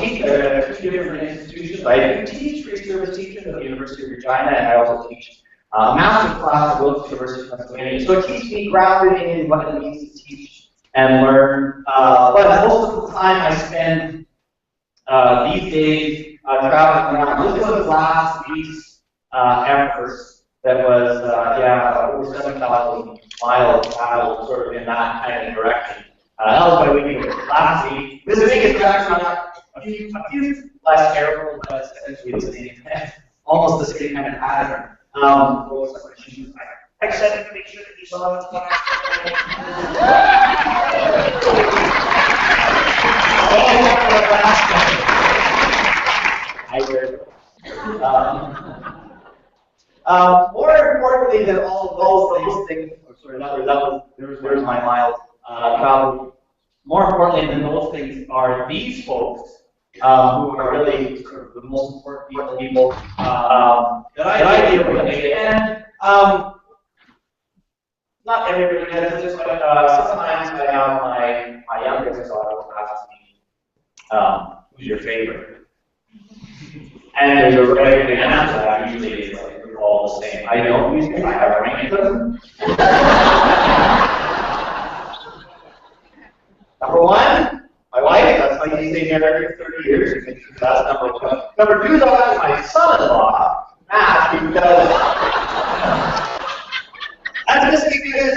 teach at 2 different institutions. I do teach pre-service teachers at the University of Regina, and I also teach master class at Wilkes University of Pennsylvania. So it keeps me grounded in what it means to teach and learn. But most of the time I spend these days traveling around. This was last week's effort. That was, over 7,000 miles traveled sort of in that kind of direction. That was my week last week. This week is actually not a few less careful, but essentially the same, almost the same kind of pattern. I said to make sure that you saw it. I wear. More importantly than all of those things, there's my mild travel. More importantly than those things are these folks who are really sort of the most important people that I deal with. And not everybody does this, but sometimes I have my youngest daughter ask me, who's your favorite? And there's a right big answer that usually is like, they're all the same. I don't usually, I have a rank of them. Number one, my wife, that's like he's been married for 30 years, that's number one. Number two is my son-in-law, Matt, because that's just because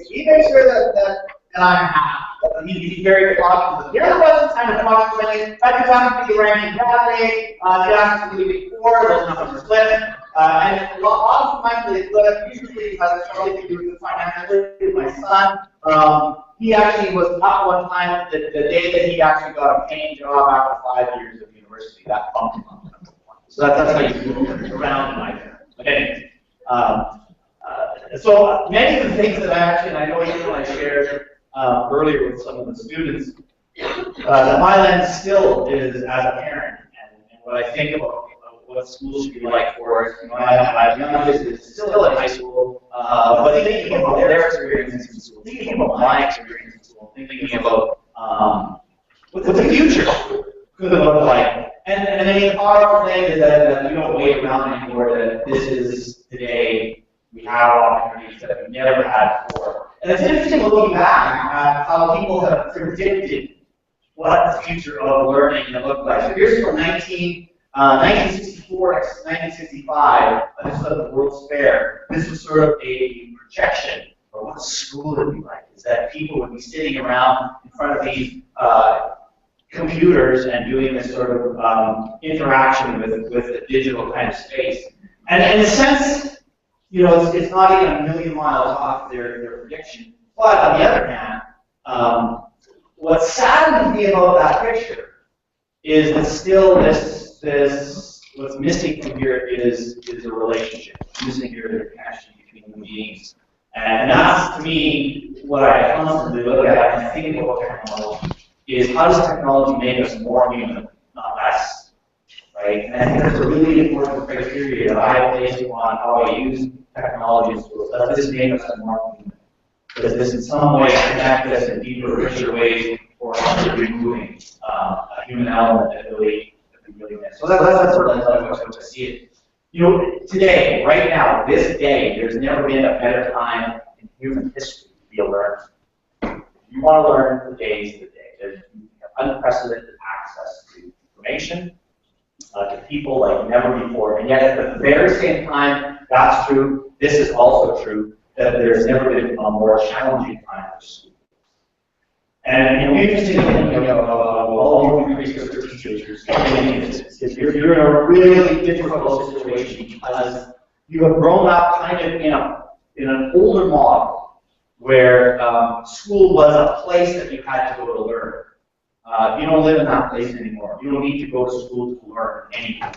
he makes sure that I'm happy. He's very cognizant. The other one's kind of cognizant. That just happens to be ranking badly. She happens to be before, those numbers are split. And oftentimes they split. Usually has something to do with financially. My son, he actually was not one time the day that he actually got a paying job after 5 years of university. That bumped him up to number one. So that's how you move around in my family. But anyway, so many of the things that I know even when I shared earlier with some of the students, that my lens still is as a parent, and what I think about what school should be like for us. You know, I have youngest is still in high school, but thinking about their experience in school, thinking about my experience in school, thinking about what the future could look like. And the powerful thing is that you don't wait around anymore, that this is today, we have opportunities that we never had before. And it's interesting looking back at how people have predicted what the future of learning can look like. So here's from 1964 to 1965, this was at the World's Fair. This was sort of a projection of what school would be like. Is that people would be sitting around in front of these computers and doing this sort of interaction with the digital kind of space. And in a sense, you know, it's not even a million miles off their prediction. But on the other hand, what saddens me about that picture is that still this what's missing from here is a relationship. Missing here is a connection between the beings. And that's, to me, what I constantly look at and think about technology, is how does technology make us more human, not less? Right? And I think that's a really important criteria that I place on how I use technology in schools. Does this make us more human? Does this in some way connect us in deeper, richer ways, or are we removing a human element that really is? So that's sort of how I was to see it. You know, today, right now, this day, there's never been a better time in human history to be a learner. If you want to learn, the day is the day. There's unprecedented access to information, to people like never before. And yet, at the very same time, that's true. This is also true, that there's never been a more challenging time for school. And the interesting thing, you know, all you research teachers, is you're in a really difficult situation because you have grown up kind of in an older model where school was a place that you had to go to learn. You don't live in that place anymore. You don't need to go to school to learn anything.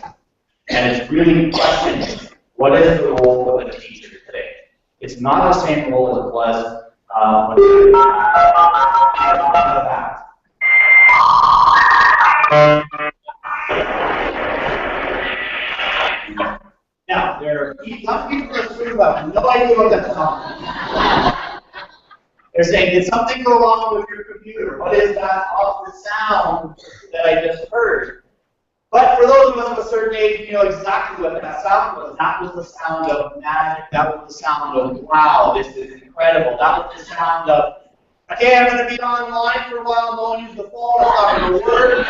And it's really questioning, what is the role of a teacher today? It's not the same role as it was when Now, there are some people in this room have no idea what that's talking about. They're saying, did something go wrong with your computer? What is that awful sound that I just heard? But for those of us of a certain age, you know exactly what that sound was. That was the sound of magic. That was the sound of, wow, this is incredible. That was the sound of, okay, I'm going to be online for a while, don't use the phone, it's not going to work.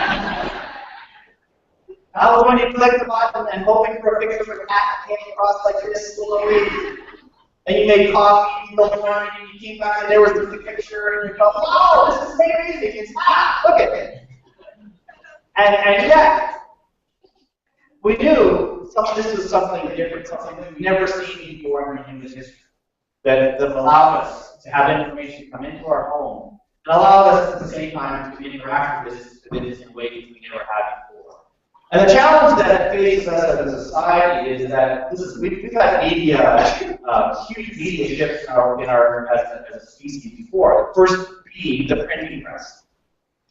That was when you click the button and hoping for a picture of a cat that came across like this slowly. And you made coffee, you go around, and you came back, and there was the picture, and you go, wow, this is amazing. It's look at it. And yet, we knew this was something different, something we've never seen before in human history, that allowed us to have information come into our home and allowed us at the same time to interact with this in ways we never had before. And the challenge that faces us as a society is that we've got media, huge media shifts as a species before. The first being the printing press.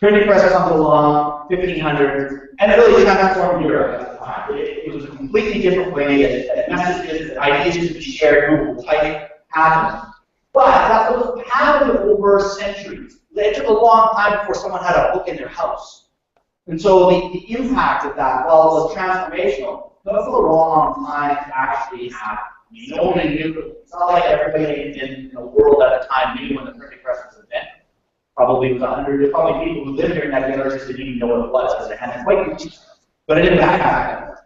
Printing press comes along, 1500, and it really transformed Europe at the time. It was a completely different way that messages, that ideas could be shared, Google type happened. But that was happened over centuries. It took a long time before someone had a book in their house. And so the impact of that, while it was transformational, took a long time to actually happen. Nobody knew. It's not like everybody in the world at the time knew when the printing press was invented. Probably was 100. There's probably people who lived here in that generation didn't even know what it was because they hadn't quite reached it. But it didn't happen.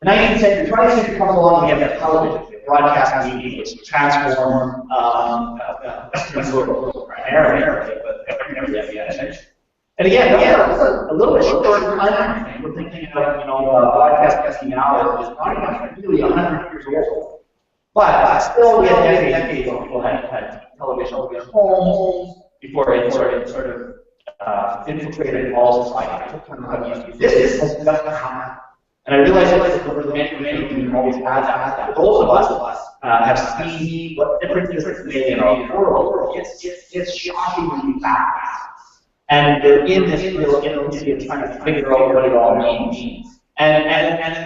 The 19th century, 20th century comes along, we have television, broadcast media, which transformed Western world primarily, but everybody had the attention. And again, that's a little bit short time frame. We're thinking about, broadcasting now is not even really 100 years old. But still, we had decades of people had television in their homes before it sort of infiltrated all society. This has never happened. And I realize that for many of you always had that. But those of us have seen what differences it's made in our world. It's shockingly fast. And they're in this real intimacy of trying to figure out what it all means. And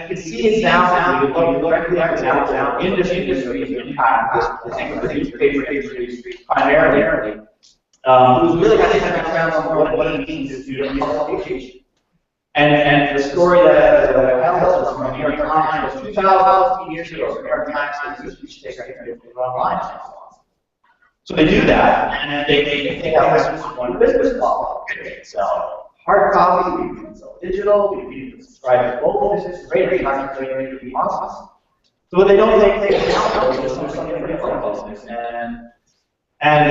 you can see examples, you look directly at examples in this industry of impact, I think the newspaper industry primarily, who's really got to transform what it means to do publication. And the story that tells us from the New York Times was 2,000 years ago, the New York Times says you should take it online. So they do that, and they think this is one business model. We can sell hard copy, we can sell digital, we can subscribe to mobile. This is great, not going to be awesome. So what they don't take account of is something different business. And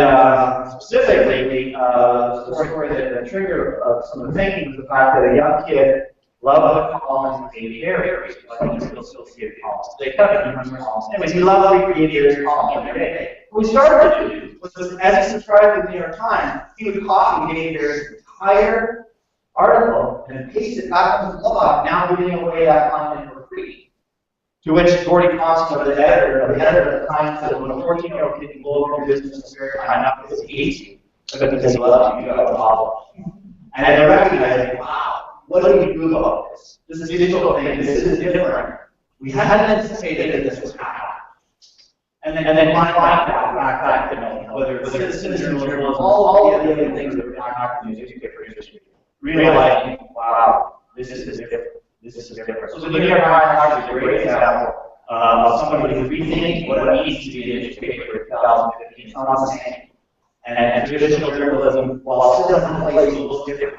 specifically, the story that triggered some of the thinking was the fact that a young kid loved the columns in the area. I think you'll still see the columns. They cut it in different columns. Anyways, he loved recreating his columns every day. What we started to do was, as he subscribed to the New York Times, he would copy Dave's entire article and paste it back on the blog, now giving away that content for free. To which Gordy Constant, the editor of the Times, said, when a 14-year-old kid can blow up your business in spare time, not because he hates you, but because he loves you, you have a problem. And I recognized, wow, what do we do about this? This is digital thing, this is different. We hadn't anticipated that this was happening. And then find back to whether it's citizen journalism, all the other things that we're not going to use newspaper industry, realizing, wow, this is different. This is different. So the New York Times is a great example of somebody who's rethinking what it means to be a newspaper in 2015. It's not the same. And traditional journalism, while still in place, will look different.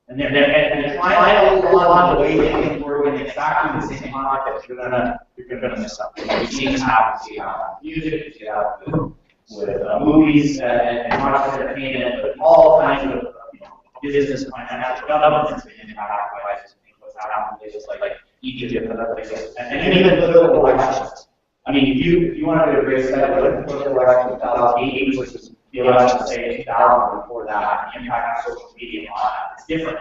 And they're trying to hold on to the way they think we're in exactly the same market. You're gonna miss out. We've seen this happen. See how music, see how with movies and content entertainment, but all kinds of business and financial governance and impact devices. What's happening in places like Egypt and other places, and even political elections. I mean, if you want to do a great study of political elections in 2008 versus the election, say, 2000 before that, the impact of social media and all that, it's different.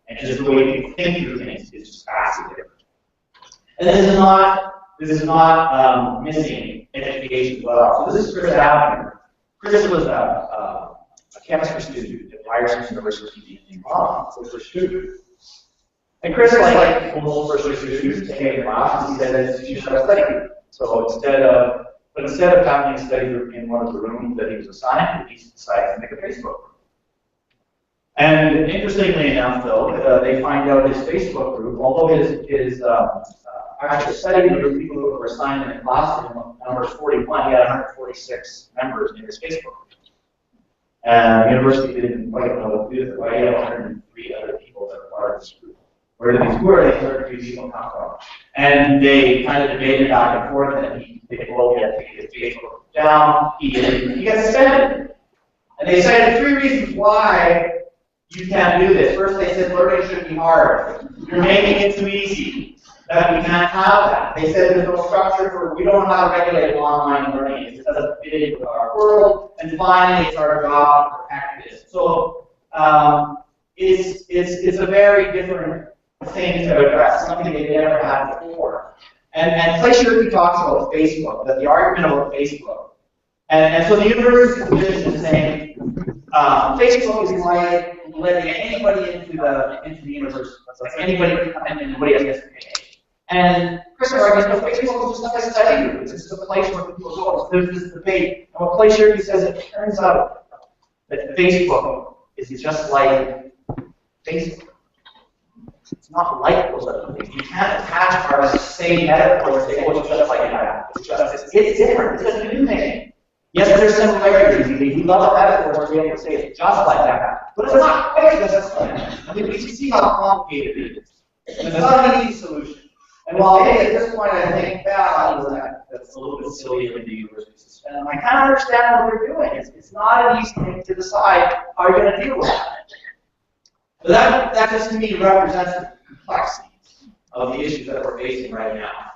And just the way people think through things is just vastly different. And this is not missing education as well. So this is Chris Avenue. Chris was a chemistry student at Ryerson University in Toronto, so first student. And Chris, like most first students, taking a class, he said you should have studied. So instead of having a study group in one of the rooms that he was assigned, he decided to make a Facebook group. And interestingly enough, though, they find out his Facebook group, although his actual study group, people who were assigned in the class, numbers 41, he had 146 members in his Facebook group. And the university didn't quite know what to do with it. Why he had 103 other people that were part of this group. Where did these 103 people come from? And they kind of debated back and forth, and he had to take his Facebook down. He got suspended. And they cited 3 reasons why you can't do this. First they said learning should be hard. You're making it too easy. That we can't have that. They said there's no structure for, we don't know how to regulate online learning. It doesn't fit into our world. And finally, it's our job to protect this. So it's a very different thing to address, something they've never had before. And Clay Shirky talks about Facebook, that the argument about Facebook. And so the university position is saying Facebook is like letting anybody into the university. So anybody can come in and nobody has to pay. And Chris argues, no, Facebook is just like a study group. It's just a place where people go. There's this debate. And what Clay Shirky says, it turns out that Facebook is just like Facebook. It's not like those other things. You can't attach our same metaphor and say, oh, it's just like that. It's different. It's a new thing. Yes, there's similarities. We love metaphors to be able to say it's just like that. But it's not quite just like that. I mean, we can see how complicated it is. And it's not an easy solution. And while at this point I think, that's a little bit silly in the university system, and I kind of understand what they're doing. It's not an easy thing to decide how you're going to deal with that. But that just to me represents the complexities of the issues that we're facing right now.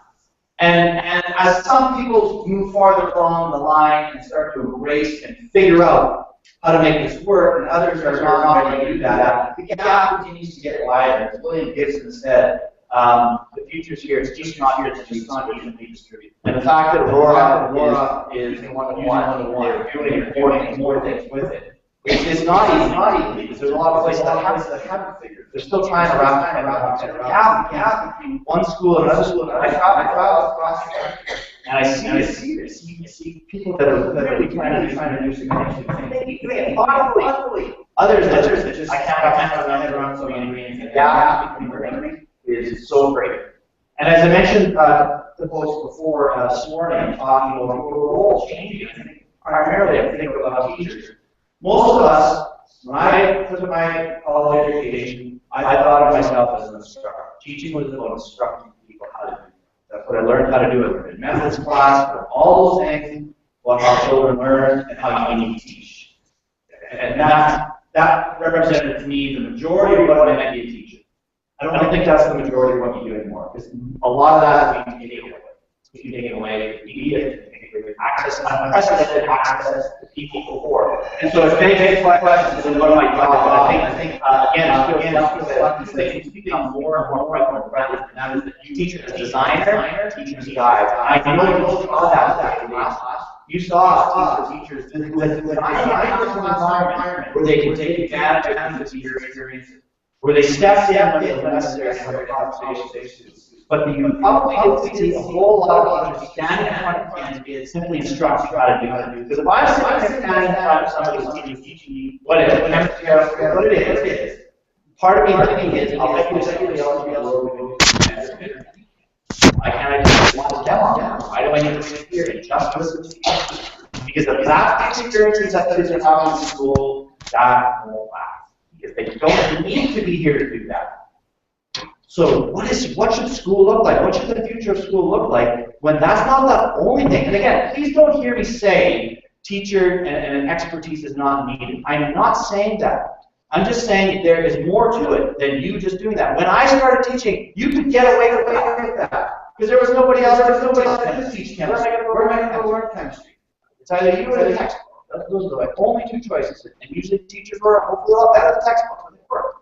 And as some people move farther along the line and start to embrace and figure out how to make this work, and others are not going to do that, the gap continues to get wider. As William Gibson said, the future's here, it's just not here, it's not evenly distributed. And the fact that Aurora is one-to-one, they're doing more things with it. It's not easy, because there's a lot of places that haven't figured. They're still trying to wrap the gap between one school and another school. And I travel across the country, and I see people that are really trying to do something. They keep doing it thoughtfully. Others that just, I can't wrap my head around something, and the gap between learning is so great. And as I mentioned the folks before this morning, talking about the role changing, primarily I think about teachers. Most of us, when I took my college education, I thought of myself as an instructor. Teaching was about instructing people how to do it. That's what I learned how to do. I learned in methods class, all those things about how children learn and how you need to teach. And that represented to me the majority of what it meant to be a teacher. I don't think that's the majority of what you do anymore, because a lot of that we can take away. We can take it away. We need it. Access, unprecedented access to people before. And so if they take my questions and what am I talking about, I think again, it's become more and more prevalent, and that is that you teach as a designer, teach as a guide. I know you saw that in last class. You saw teachers with an environment where they can take advantage of the teacher experience, where they step in when it's necessary for their conversation. But you probably see a whole lot of teachers standing in front of kids simply instructing how to do it. Because if I'm standing in front of somebody who's teaching me what it is, part of me thinking is, I'll let you say else be a little bit. Why can't I just want to demo? Why do I need to sit here and just listen to you? Because if that's the experiences that kids are having in school, that won't last. Because they don't need to be here to do that. So what should school look like? What should the future of school look like when that's not the only thing? And again, please don't hear me say teacher and expertise is not needed. I'm not saying that. I'm just saying there is more to it than you just doing that. When I started teaching, you could get away with that. Because there was nobody else to teach chemistry. Where am I going to learn chemistry? It's either you or the textbook. Those are the only two choices. And usually teachers were hopefully a lot better at the textbook than they were.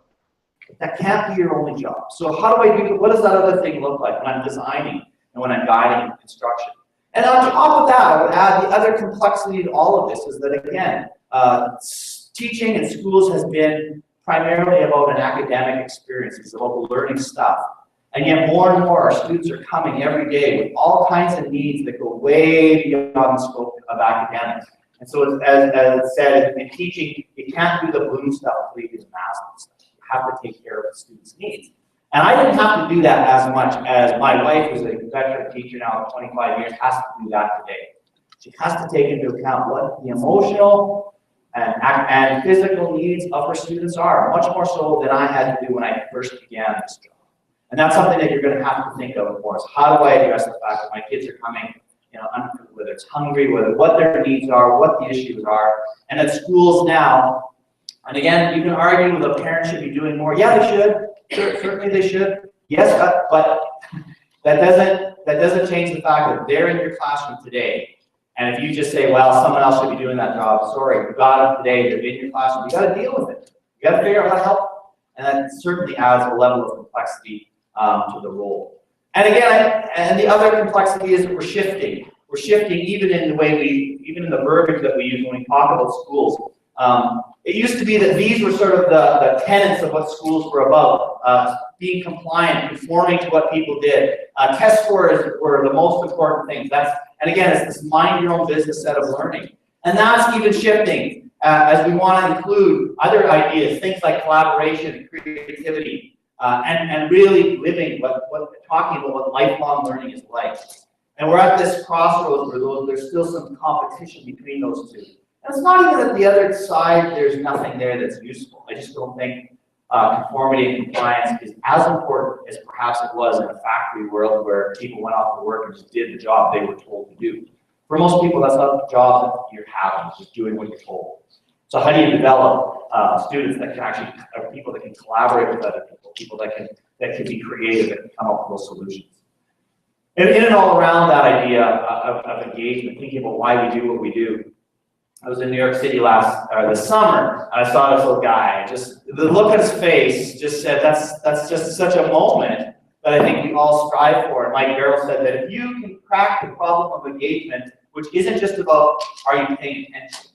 That can't be your only job. So how do I do, what does that other thing look like when I'm designing and when I'm guiding instruction? And on top of that, I would add the other complexity to all of this is that, again, teaching in schools has been primarily about an academic experience. It's about learning stuff. And yet more and more our students are coming every day with all kinds of needs that go way beyond the scope of academics. And so as it said, in teaching, you can't do the Bloom stuff until you do the math stuff. Have to take care of the students' needs. And I didn't have to do that as much as my wife, who's a veteran teacher now of 25 years, has to do that today. She has to take into account what the emotional and physical needs of her students are, much more so than I had to do when I first began this job. And that's something that you're going to have to think of course. How do I address the fact that my kids are coming, whether it's hungry, what their needs are, what the issues are, and at schools now, And again, you can argue that parents should be doing more. Yeah, they should. Certainly they should. Yes, but that doesn't change the fact that they're in your classroom today. And if you just say, well, someone else should be doing that job, sorry, you got them today, they're in your classroom, you got to deal with it. You got to figure out how to help. And that certainly adds a level of complexity to the role. And again, and the other complexity is that we're shifting. We're shifting even in the way even in the verbiage that we use when we talk about schools. It used to be that these were sort of the tenets of what schools were about, being compliant, conforming to what people did. Test scores were the most important things. And again, it's this mind your own business set of learning. And that's even shifting as we want to include other ideas, things like collaboration and creativity, and really living talking about what lifelong learning is like. And we're at this crossroads where there's still some competition between those two. And it's not even that the other side, there's nothing there that's useful. I just don't think conformity and compliance is as important as perhaps it was in a factory world where people went off to work and just did the job they were told to do. For most people, that's not the job that you're having, just doing what you're told. So how do you develop students that can actually, people that can collaborate with other people, people that can be creative, that can come up with those solutions? And in and all around that idea of engagement, thinking about why we do what we do. I was in New York City this summer, and I saw this little guy. Just the look on his face just said, that's just such a moment that I think we all strive for. And Mike Barrow said that if you can crack the problem of engagement, which isn't just about are you paying attention,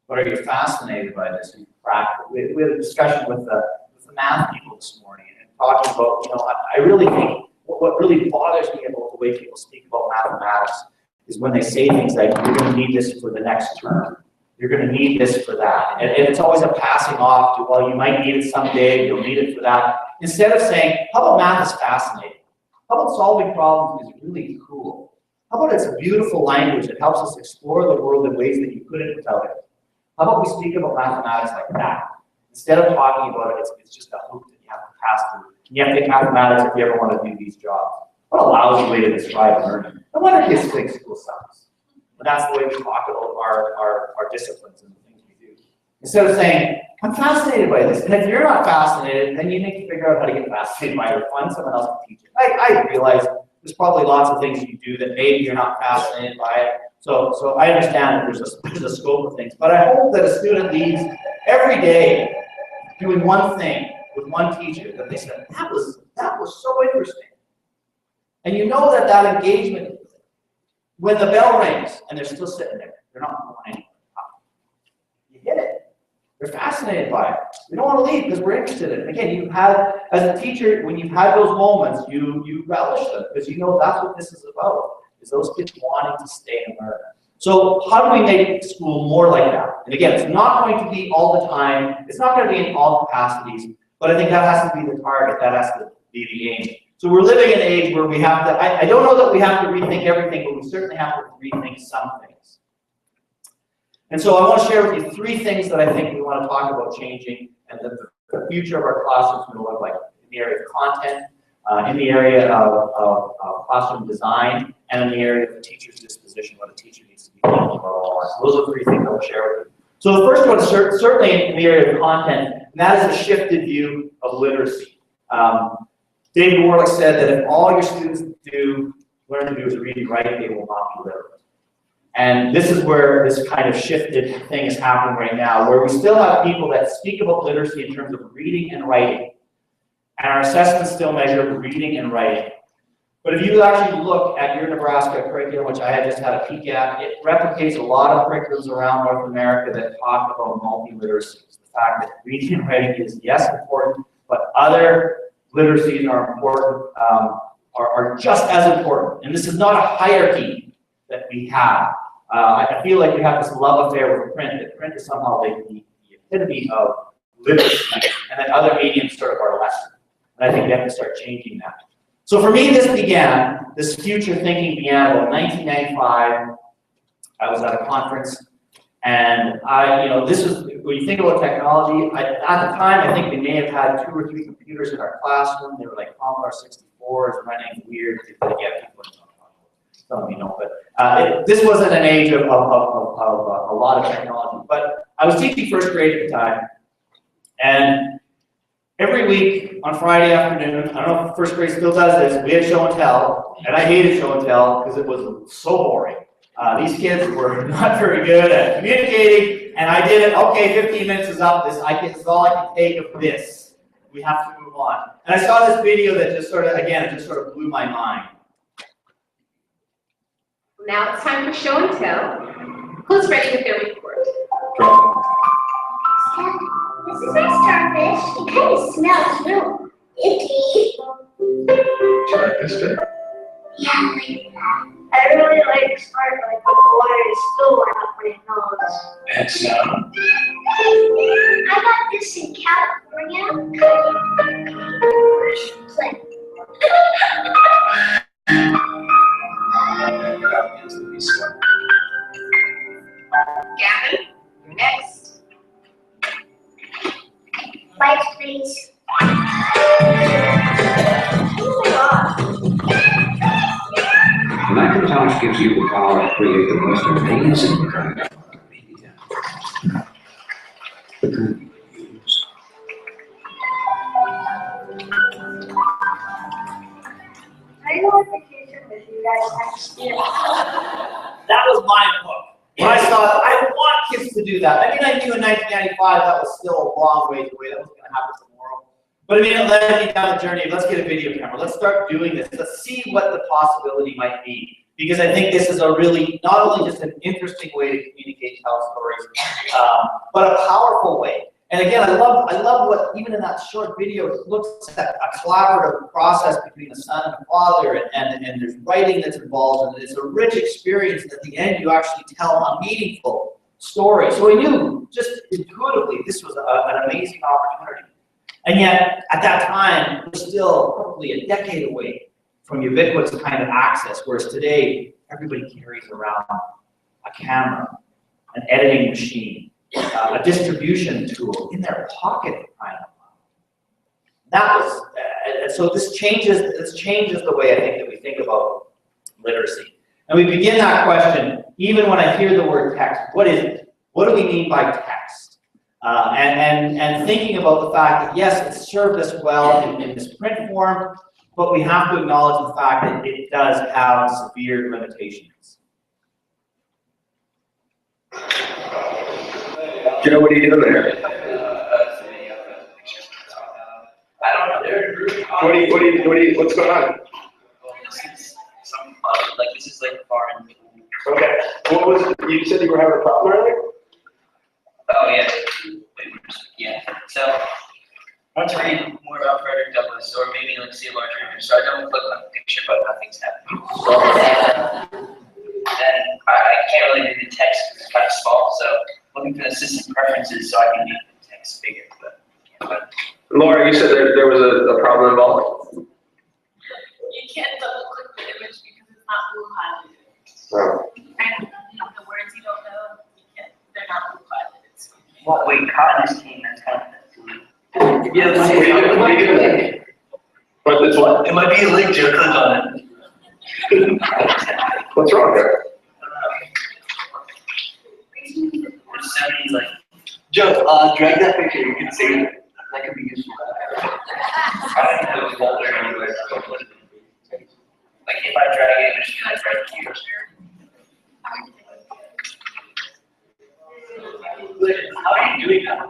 but are you fascinated by this? You crack it. We had a discussion with the math people this morning, and talking about, I really think what really bothers me about the way people speak about mathematics is when they say things like, you're going to need this for the next term. You're going to need this for that. And it's always a passing off to, well, you might need it someday, you'll need it for that. Instead of saying, how about math is fascinating? How about solving problems is really cool? How about it's a beautiful language that helps us explore the world in ways that you couldn't without it? How about we speak about mathematics like that? Instead of talking about it, it's just a hoop that you have to pass through. You have to take mathematics if you ever want to do these jobs. What a lousy way to describe learning. No wonder kids think school sucks. But that's the way we talk about our disciplines and the things we do. Instead of saying, I'm fascinated by this. And if you're not fascinated, then you need to figure out how to get fascinated by it or find someone else to teach it. I realize there's probably lots of things you do that maybe you're not fascinated by it. So I understand that there's a scope of things. But I hope that a student leaves every day doing one thing with one teacher that they said, that was so interesting. And you know that engagement, when the bell rings and they're still sitting there, they're not going anywhere. You hit it. They're fascinated by it. We don't want to leave because we're interested in it. Again, as a teacher, when you've had those moments, you relish them because you know that's what this is about, is those kids wanting to stay and learn. So how do we make school more like that? And again, it's not going to be all the time. It's not going to be in all capacities. But I think that has to be the target. That has to be the aim. So we're living in an age where we have to, I don't know that we have to rethink everything, but we certainly have to rethink some things. And so I want to share with you 3 things that I think we want to talk about changing and that the future of our classrooms is going to look like in the area of content, in the area of classroom design, and in the area of the teacher's disposition, what a teacher needs to be thinking about all that. So those are 3 things I will share with you. So the first one is certainly in the area of content, and that is a shifted view of literacy. David Warlick said that if all your students learn to do is read and write, they will not be literate. And this is where this kind of shifted thing is happening right now, where we still have people that speak about literacy in terms of reading and writing. And our assessments still measure reading and writing. But if you actually look at your Nebraska curriculum, which I had just had a peek at, it replicates a lot of curriculums around North America that talk about multi-literacies. The fact that reading and writing is, yes, important, but other literacies are important, are just as important. And this is not a hierarchy that we have. I feel like we have this love affair with print, that print is somehow the epitome of literacy, and that other mediums sort of are lesser. And I think we have to start changing that. So for me, this future thinking began about 1995. I was at a conference, and this was, when you think about technology, at the time, I think we may have had 2 or 3 computers in our classroom. They were like Commodore 64s, running weird. Again, people don't know. Some of you know, but this wasn't an age of a lot of technology. But I was teaching 1st grade at the time, And every week on Friday afternoon, I don't know if first grade still does this, we had show and tell, and I hated show and tell because it was so boring. These kids were not very good at communicating, and I did it, okay, 15 minutes is up, this is all I can take of this. We have to move on. And I saw this video that just sort of, again, it just sort of blew my mind. Now it's time for show and tell. Who's ready with their report? This is my starfish. It kind of smells real icky. Try this bit. Yeah, I like that. I really like sparkling, but the water is still wet up my nose. And sound. I got this in California. Play. Gavin, you're next. Lights, please. Oh my God. Macintosh gives you the power to create the most amazing kind of media. The kind you use. I want the future with you guys. That was my book. When I saw it, I want kids to do that. I mean, I knew in 1995 that was still a long ways away. That was going to happen tomorrow. But I mean, it led me down the journey of let's get a video camera. Let's start doing this. Let's see what the possibility might be. Because I think this is a really, not only just an interesting way to communicate, tell stories, but a powerful way. And again, I love what, even in that short video, it looks at a collaborative process between a son and a father, and there's writing that's involved, and it's a rich experience. And at the end, you actually tell a meaningful story. So I knew, just intuitively, this was an amazing opportunity. And yet, at that time, we're still probably a decade away from ubiquitous kind of access, whereas today, everybody carries around a camera, an editing machine, a distribution tool in their pocket. That was, so this changes the way I think that we think about literacy. And we begin that question, even when I hear the word text, what is it? What do we mean by text? And thinking about the fact that yes, it's served us well in this print form, but we have to acknowledge the fact that it does have severe limitations. Joe, what are you doing there? I don't know. What's going on? This is some this is like foreign. Okay. What was it? You said you were having a problem earlier? Oh yeah. Yeah. So I want to read more about Frederick Douglass, or maybe like see a larger image. So I don't click on the picture, but nothing's happening. Then I can't really read the text because it's kind of small. So looking for the system preferences so I can make the text bigger. But Laura, you said there was a problem involved? You can't double click the image because it's not blue highlighted. Oh. And the words you don't know, they're not blue highlighted. well, wait, Cotton is team. That's kind of. Yeah, what are you doing? But it's what? It might be a link, Joe. Click on it. What's wrong there? There's so many, like, Joe, drag that picture. You can see it. That could be useful. I think that was older anyway. Like, if I drag it, it's just like right here. How are you doing that?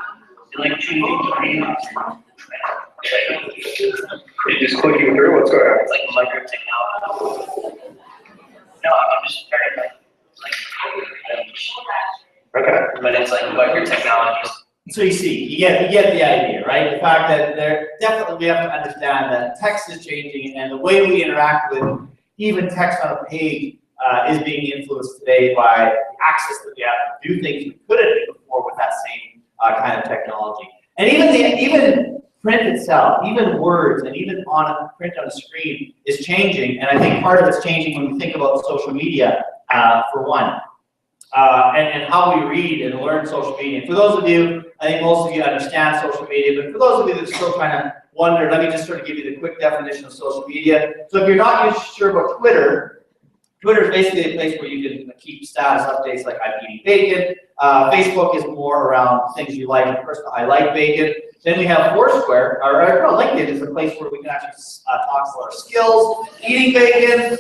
You're like changing screens. You're just clicking through? What's going on? It's like micro-technology. No, I'm just very Okay. But it's like micro-technologies. So you see, you get the idea, right? The fact that we have to understand that text is changing, and the way we interact with even text on a page is being influenced today by the access that we have to do things we couldn't do before with that same kind of technology. And even print itself, even words, and even print on a screen is changing. And I think part of it's changing when we think about social media, for one. And how we read and learn social media. And for those of you, I think most of you understand social media, but for those of you that are still kind of wonder, let me just sort of give you the quick definition of social media. So if you're not sure about Twitter, Twitter is basically a place where you can keep status updates like I'm eating bacon. Facebook is more around things you like. And personally, I like bacon. Then we have Foursquare, or LinkedIn is a place where we can actually talk about our skills. Eating bacon.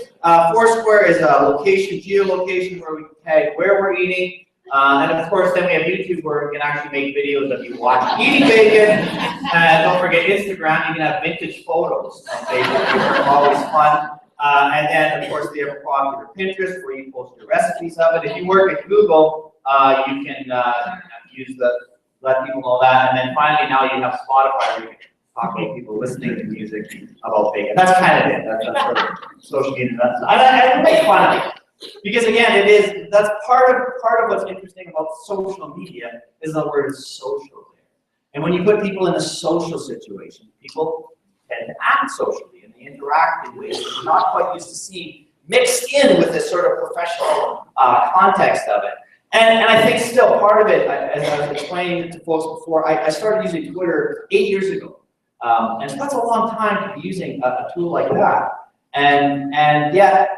Foursquare is a location, geolocation, where we can tag where we're eating. And of course, then we have YouTube where we can actually make videos of you watching eating bacon. And don't forget Instagram, you can have vintage photos on Facebook, which are always fun. And then, of course, the ever popular Pinterest, where you post your recipes of it. If you work at Google, you can use let people know that. And then finally, now you have Spotify, where you can talk about people listening to music about bacon. That's kind of it. That's sort of social media. I make fun of it. Because again, that's part of what's interesting about social media is the word social there. And when you put people in a social situation, people tend to act socially and they interact in ways that we're not quite used to seeing mixed in with this sort of professional context of it. And I think still part of it, as I was explaining to folks before, I started using Twitter 8 years ago. And so that's a long time to be using a tool like that. And yet,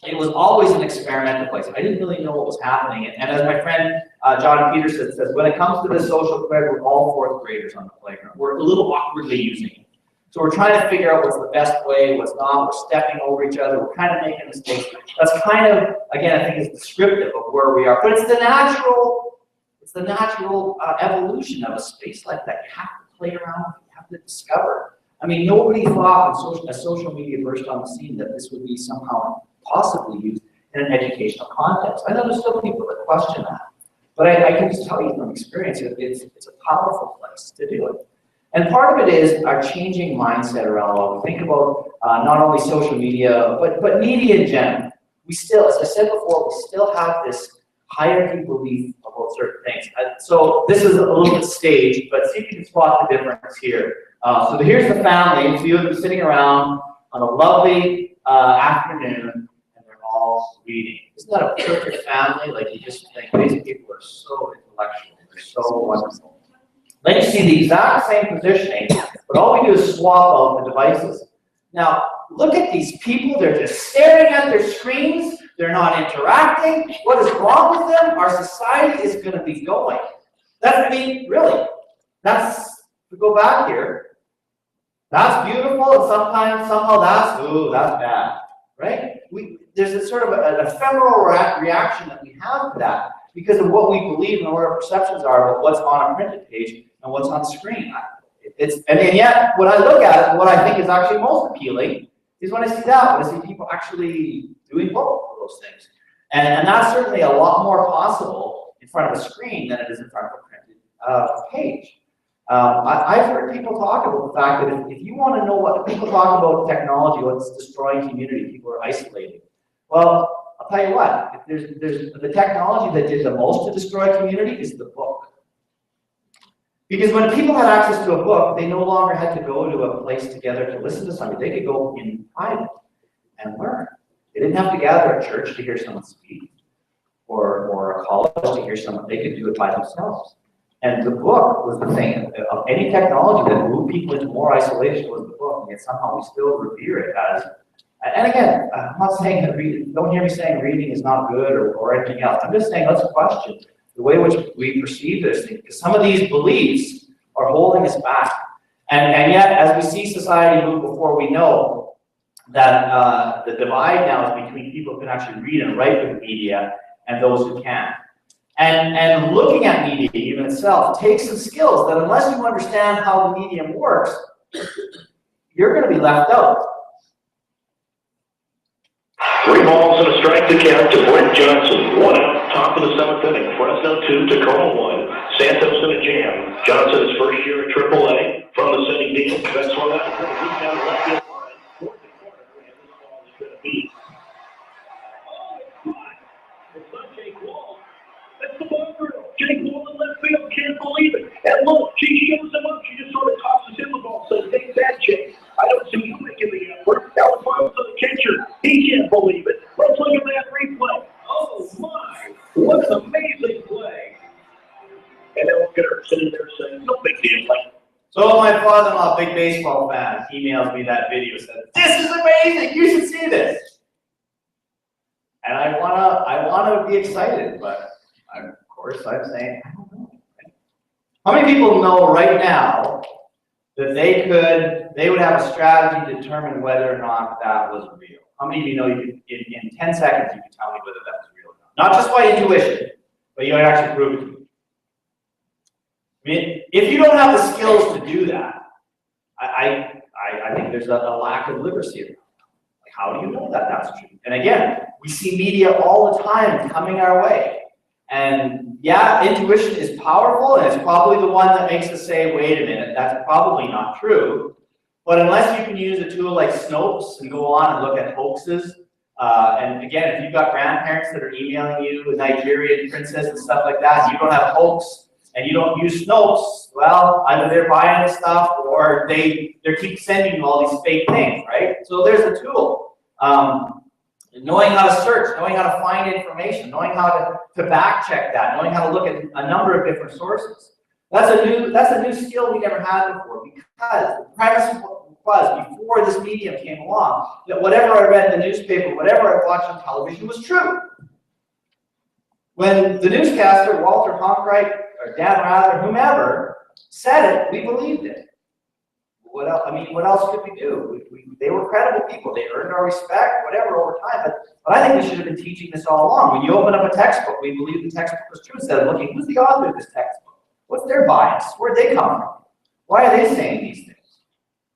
it was always an experimental place. I didn't really know what was happening. And as my friend John Peterson says, when it comes to this social thread, we're all fourth graders on the playground. We're a little awkwardly using it. So we're trying to figure out what's the best way, what's not. We're stepping over each other. We're kind of making mistakes. That's kind of, again, I think is descriptive of where we are. But it's the natural evolution of a space like that. You have to play around. You have to discover. I mean, nobody thought when social media burst on the scene that this would be somehow possibly used in an educational context. I know there's still people that question that. But I can just tell you from experience, it's a powerful place to do it. And part of it is our changing mindset around what we think about not only social media, but media in general. We still, as I said before, we still have this hierarchy belief about certain things. So this is a little bit staged, but see if you can spot the difference here. So here's the family, a few of them sitting around on a lovely afternoon, and they're all reading. Isn't that a perfect family? Like you just think these people are so intellectual, they're so wonderful. Then you see the exact same positioning, but all we do is swap out the devices. Now, look at these people. They're just staring at their screens. They're not interacting. What is wrong with them? Our society is going to be going. I mean, really, to go back here, that's beautiful, and somehow that's bad, right? There's a sort of an ephemeral reaction that we have to that because of what we believe and what our perceptions are about what's on a printed page and what's on the screen. And yet, when I look at it, what I think is actually most appealing is when I see that, when I see people actually doing both of those things. And that's certainly a lot more possible in front of a screen than it is in front of a printed page. I've heard people talk about the fact that if you want to know what people talk about technology, what's destroying community, people are isolating. Well, I'll tell you what, if there's the technology that did the most to destroy community is the book. Because when people had access to a book, they no longer had to go to a place together to listen to something. They could go in private and learn. They didn't have to gather at church to hear someone speak or a college to hear someone. They could do it by themselves. And the book was the thing of any technology that moved people into more isolation was the book, and yet somehow we still revere it as. And again, I'm not saying that reading, don't hear me saying reading is not good or anything else. I'm just saying let's question the way in which we perceive this thing, because some of these beliefs are holding us back. And yet, as we see society move before we know that the divide now is between people who can actually read and write with media and those who can't. And looking at media even itself takes some skills that unless you understand how the medium works, you're going to be left out. 3 balls and a strike to count to Brent Johnson. 1 out, top of the 7th inning. Fresno 2, Tacoma 1. Santos in a jam. Johnson his first year at AAA from the City Deal. That's one out. He's down the left field line. Towards the corner, and this ball is going to be. It's not Jake Wall. That's the ball girl. Jake Wall in left field can't believe it. And look, she shows him up. She just sort of tosses him the ball. Says, take that, Jake. I don't see you making the effort. That was fine to the catcher. He can't believe it. Let's look at that replay. Oh, my. What an amazing play. And then look at her sitting there saying, no big deal. So my father-in-law, a big baseball fan, emails me that video, said, this is amazing. You should see this. want to be excited, but of course I'm saying, I don't know. How many people know right now that they would have a strategy to determine whether or not that was real? How many of you know in 10 seconds you can tell me whether that was real or not? Not just by intuition, but you would actually prove it to me. I mean, if you don't have the skills to do that, I think there's a lack of literacy around that. Like, how do you know that that's true? And again, we see media all the time coming our way. And yeah, intuition is powerful, and it's probably the one that makes us say, wait a minute, that's probably not true. But unless you can use a tool like Snopes and go on and look at hoaxes, and again, if you've got grandparents that are emailing you with Nigerian princess and stuff like that, and you don't have hoax, and you don't use Snopes, well, either they're buying this stuff or they keep sending you all these fake things, right? So there's a tool. Knowing how to search, knowing how to find information, knowing how to back check that, knowing how to look at a number of different sources. That's a new skill we never had before, because the premise was, before this medium came along, that whatever I read in the newspaper, whatever I watched on television was true. When the newscaster, Walter Cronkite, or Dan Rather, whomever, said it, we believed it. What else? I mean, what else could we do? They were credible people. They earned our respect, whatever, over time. But I think we should have been teaching this all along. When you open up a textbook, we believe the textbook was true, instead of looking, who's the author of this textbook? What's their bias? Where'd they come from? Why are they saying these things?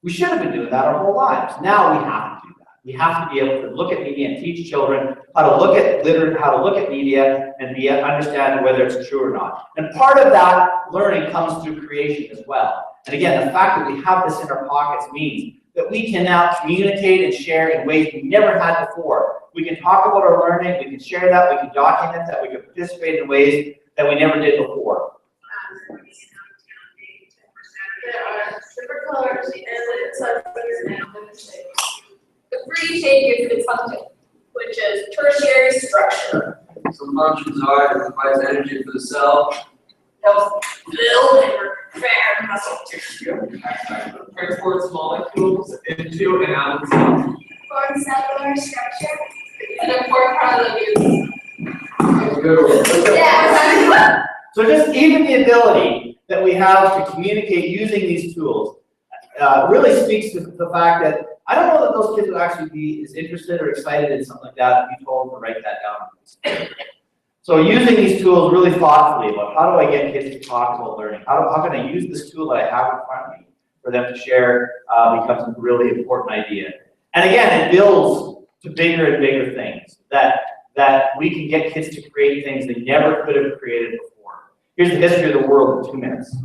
We should have been doing that our whole lives. Now we have to do that. We have to be able to look at media and teach children how to look at literature, how to look at media, and understand whether it's true or not. And part of that learning comes through creation as well. And again, the fact that we have this in our pockets means that we can now communicate and share in ways we never had before. We can talk about our learning, we can share that, we can document that, we can participate in ways that we never did before. There are super colors and it's the free shape gives its function, which is tertiary structure. Some functions are it provides energy for the cell, Helps build and repair muscle tissue. transports molecules into and out of the cell. Forms cellular structure. It's an important part of the Good. Yeah. So just even the ability that we have to communicate using these tools really speaks to the fact that I don't know that those kids would actually be as interested or excited in something like that if you told them to write that down. So using these tools really thoughtfully about how do I get kids to talk about learning? How can I use this tool that I have in front of me for them to share becomes a really important idea. And again, it builds to bigger and bigger things that we can get kids to create things they never could have created before. Here's the history of the world in 2 minutes.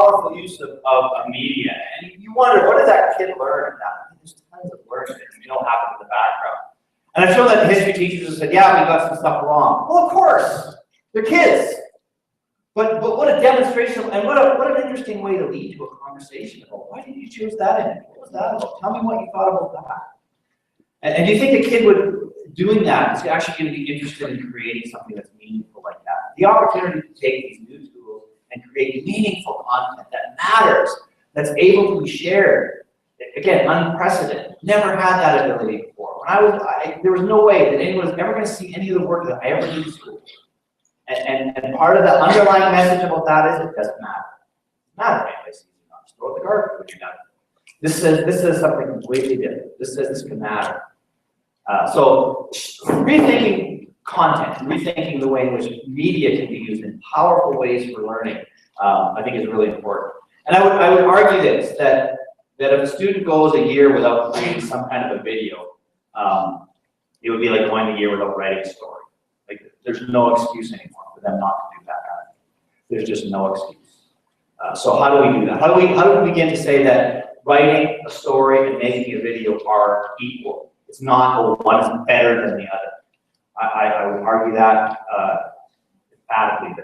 powerful use of media. And you wonder, what does that kid learn in that? There's tons of learning that you don't happen in the background. And I've shown that history teachers have said, yeah, we got some stuff wrong. Well, of course, they're kids. But what a demonstration, and what an interesting way to lead to a conversation about, why did you choose that image? What was that about? Tell me what you thought about that. And do you think a kid doing that is actually going to be interested in creating something that's meaningful like that? The opportunity to take these new tools and create meaningful content that matters, that's able to be shared. Again, unprecedented. Never had that ability before. When there was no way that anyone was ever going to see any of the work that I ever did in school. And part of the underlying message about that is it doesn't matter. It doesn't matter anyway, so you not just throw it in the garbage when you're done. This says something completely different. This says this can matter. So rethinking content, rethinking the way in which media can be used in powerful ways for learning, I think is really important. And I would argue this, that if a student goes a year without creating some kind of a video, it would be like going a year without writing a story. Like, there's no excuse anymore for them not to do that. There's just no excuse. So how do we do that? How do we begin to say that writing a story and making a video are equal? It's not, oh, one is better than the other. I would argue that emphatically,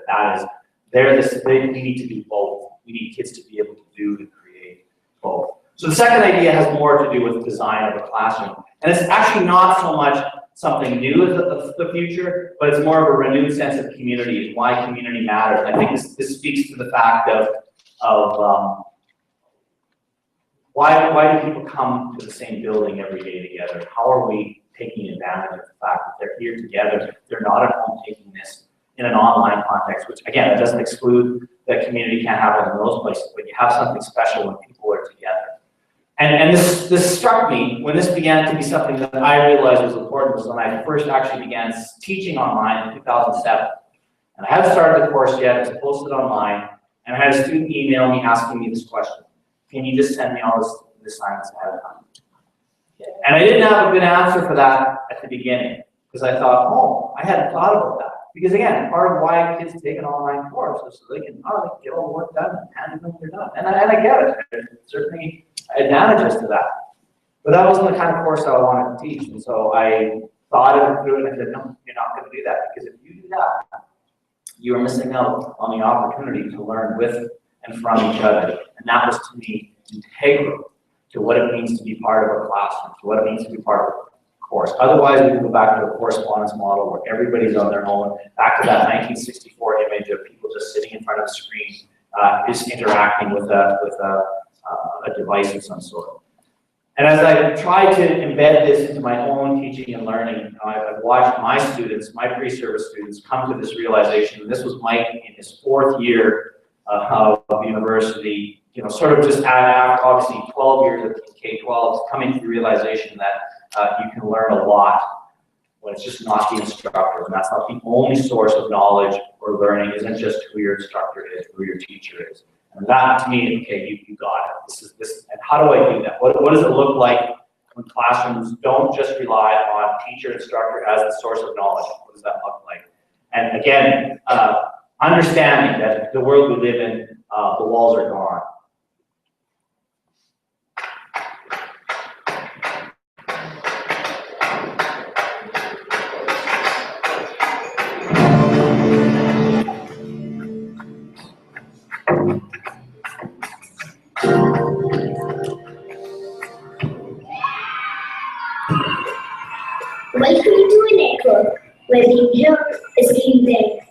we need to do both. We need kids to be able to do and create both. So the second idea has more to do with design of a classroom. And it's actually not so much something new of the future, but it's more of a renewed sense of community and why community matters. And I think this speaks to the fact of why do people come to the same building every day together? How are we taking advantage of the fact that they're here together? They're not at home taking this in an online context, which again, it doesn't exclude that community can't happen in those places, but you have something special when people are together. And this struck me when this began to be something that I realized was important, was when I first actually began teaching online in 2007. And I hadn't started the course yet, it was posted online, and I had a student email me asking me this question: can you just send me all this assignments ahead of time? And I didn't have a good answer for that at the beginning, because I thought, oh, I hadn't thought about that. Because again, part of why kids take an online course is so they can get all the work done and hand it when they're done. And I get it. There's certainly advantages to that. But that wasn't the kind of course I wanted to teach. And so I thought it through and I said, no, you're not going to do that. Because if you do that, you are missing out on the opportunity to learn with and from each other. And that was, to me, integral to what it means to be part of a classroom, to what it means to be part of a course. Otherwise, we can go back to a correspondence model where everybody's on their own, back to that 1964 image of people just sitting in front of a screen, just interacting with a device of some sort. And as I tried to embed this into my own teaching and learning, I've watched my students, my pre-service students, come to this realization. And this was Mike in his 4th year of university, sort of just after obviously 12 years of K-12, coming to the realization that you can learn a lot when it's just not the instructor, and that's not the only source of knowledge or learning. Isn't just who your instructor is, who your teacher is. And that, to me, okay, you got it. This. And how do I do that? What does it look like when classrooms don't just rely on teacher, instructor as the source of knowledge? What does that look like? And again, understanding that the world we live in, the walls are gone. Welcome to a network where the user is being there.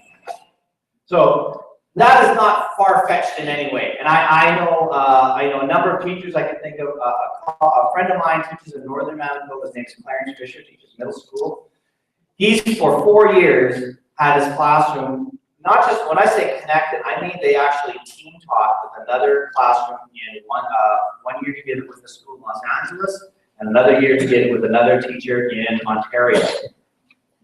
So that is not far-fetched in any way. And I know a number of teachers. I can think of a friend of mine teaches in northern Manitoba. His name is Clarence Fisher, teaches middle school. He's, for 4 years, had his classroom, not just, when I say connected, I mean they actually team taught with another classroom in one year together with the school in Los Angeles, and another year together with another teacher in Ontario.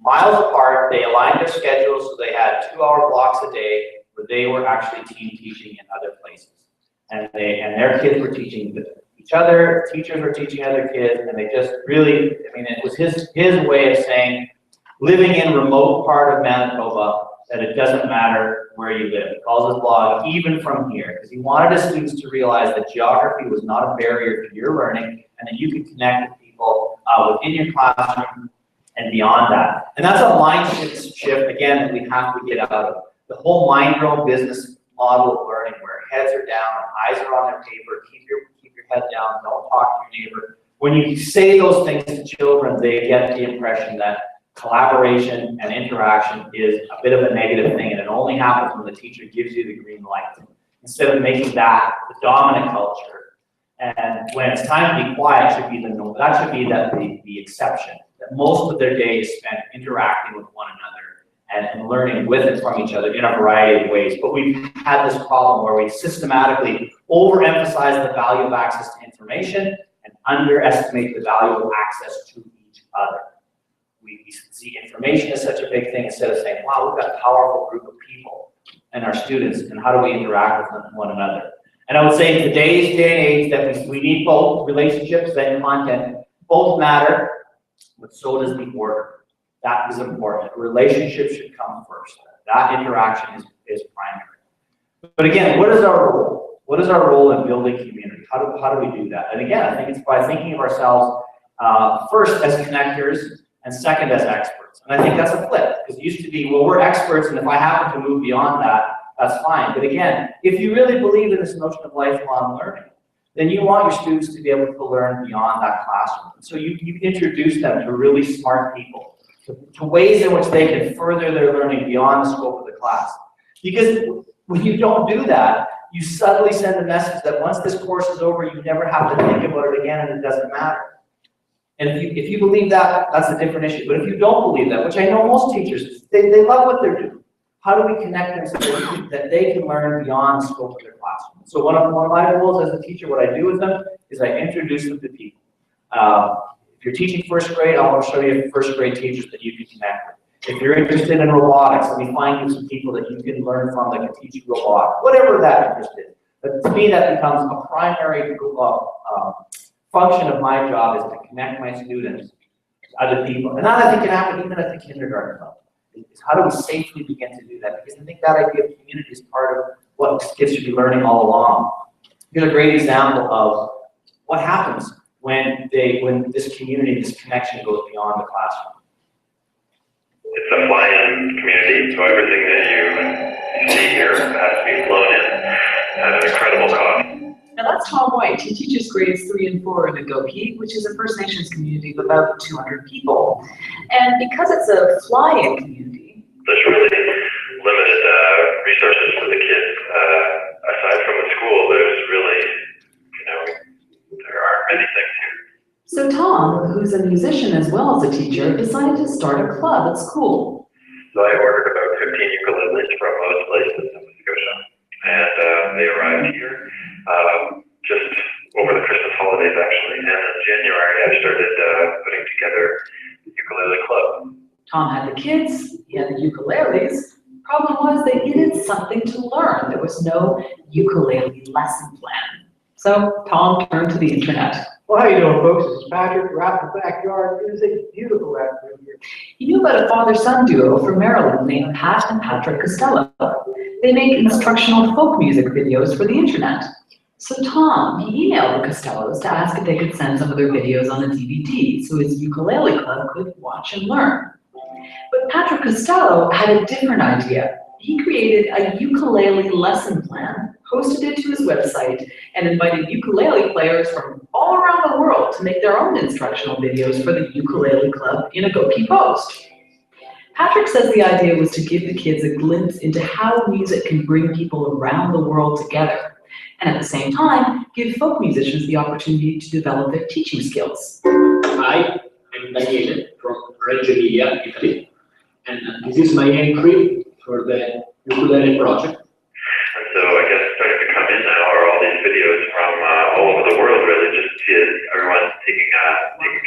Miles apart, they aligned their schedules so they had 2-hour blocks a day where they were actually team teaching in other places. And their kids were teaching each other, teachers were teaching other kids, and they just really, it was his way of saying, living in a remote part of Manitoba, that it doesn't matter where you live. He calls his blog Even From Here, because he wanted his students to realize that geography was not a barrier to your learning, and that you could connect with people within your classroom and beyond that. And that's a mindset shift, again, that we have to get out of. The whole mind your own business model of learning, where heads are down, eyes are on their paper, keep your head down, don't talk to your neighbor. When you say those things to children, they get the impression that collaboration and interaction is a bit of a negative thing, and it only happens when the teacher gives you the green light, instead of making that the dominant culture. And when it's time to be quiet, should be that should be the exception. That most of their day is spent interacting with one another and learning with and from each other in a variety of ways. But we've had this problem where we systematically overemphasize the value of access to information and underestimate the value of access to each other. We see information as such a big thing, instead of saying, wow, we've got a powerful group of people and our students, and how do we interact with one another? And I would say in today's day and age that we need both relationships and content. Both matter, but so does the order. That is important. Relationships should come first. That interaction is primary. But again, what is our role? What is our role in building community? How do we do that? And again, I think it's by thinking of ourselves first as connectors and second as experts. And I think that's a flip, because it used to be, well, we're experts, and if I happen to move beyond that, that's fine. But again, if you really believe in this notion of lifelong learning, then you want your students to be able to learn beyond that classroom. So you introduce them to really smart people, to ways in which they can further their learning beyond the scope of the class. Because when you don't do that, you subtly send a message that once this course is over, you never have to think about it again, and it doesn't matter. And if you believe that, that's a different issue. But if you don't believe that, which I know most teachers, they love what they're doing. How do we connect them so that they can learn beyond the scope of their classroom? So one of my goals as a teacher, what I do with them is I introduce them to people. If you're teaching first grade, I want to show you first grade teachers that you can connect with. If you're interested in robotics, let me find you some people that you can learn from that can teach you robotics, whatever that interest is. But to me, that becomes a primary function of my job, is to connect my students to other people. And that I think can happen even at the kindergarten level. Is how do we safely begin to do that? Because I think that idea of community is part of what kids should be learning all along. Here's a great example of what happens when this community, this connection goes beyond the classroom. It's a fly-in community, so everything that you see here has to be flown in at an incredible cost. Now that's Tom White. He teaches grades 3 and 4 in Agoki, which is a First Nations community of about 200 people. And because it's a fly-in community, there's really limited resources for the kids. Aside from the school, there's really, there aren't many things here. So Tom, who's a musician as well as a teacher, decided to start a club at school. So I ordered about 15 ukuleles from most places in Nova Scotia, and they arrived here just over the Christmas holidays, actually. And in January, I started putting together the ukulele club. Tom had the kids, he had the ukuleles. Problem was they needed something to learn. There was no ukulele lesson plan. So Tom turned to the internet. Well, how you doing, folks? This is Patrick. We're out in the backyard. It is a beautiful afternoon here. He knew about a father-son duo from Maryland named Pat and Patrick Costello. They make instructional folk music videos for the internet. So Tom, he emailed the Costellos to ask if they could send some of their videos on a DVD so his ukulele club could watch and learn. But Patrick Costello had a different idea. He created a ukulele lesson plan, posted it to his website, and invited ukulele players from all around the world to make their own instructional videos for the ukulele club in Agoki Post. Patrick says the idea was to give the kids a glimpse into how music can bring people around the world together, and at the same time, give folk musicians the opportunity to develop their teaching skills. Hi, I'm Daniele from Reggio Emilia, Italy, and this is my entry for the ukulele project. And so I guess starting to come in now are all these videos from all over the world, really, just to see everyone taking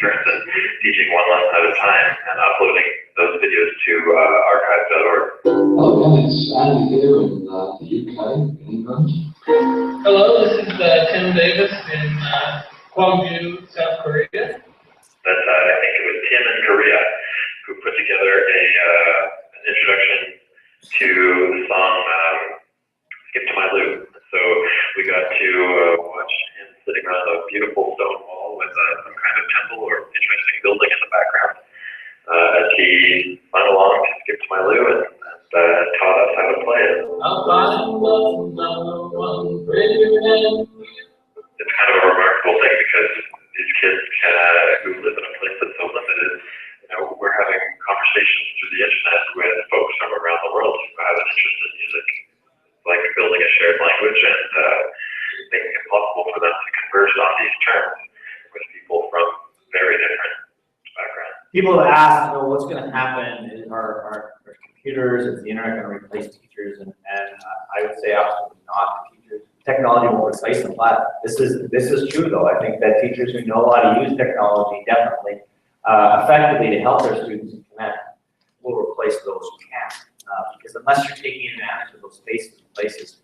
turns and teaching one lesson at a time and uploading those videos to archive.org. Oh, yes, Andy here in the UK, England. Hello, this is Tim Davis in Gwangju, South Korea. That's, I think it was Tim in Korea who put together an introduction to the song Skip to My Lou. So we got to watch him sitting around a beautiful stone wall with some kind of temple or interesting building in the background as he went along to Skip to My Lou and taught us how to play it. It's kind of a remarkable thing because these kids who live in a place that's so limited, you know, we're having conversations through the internet with folks from around the world who have an interest in music, like building a shared language and making it possible for them to converse on these terms with people from very different backgrounds. People ask, what's going to happen? Are computers, is the internet going to replace teachers? And I would say absolutely not. Technology won't replace them, but this is true though. I think that teachers who know how to use technology definitely effectively to help their students connect will replace those who can't. Because unless you're taking advantage of those spaces and places,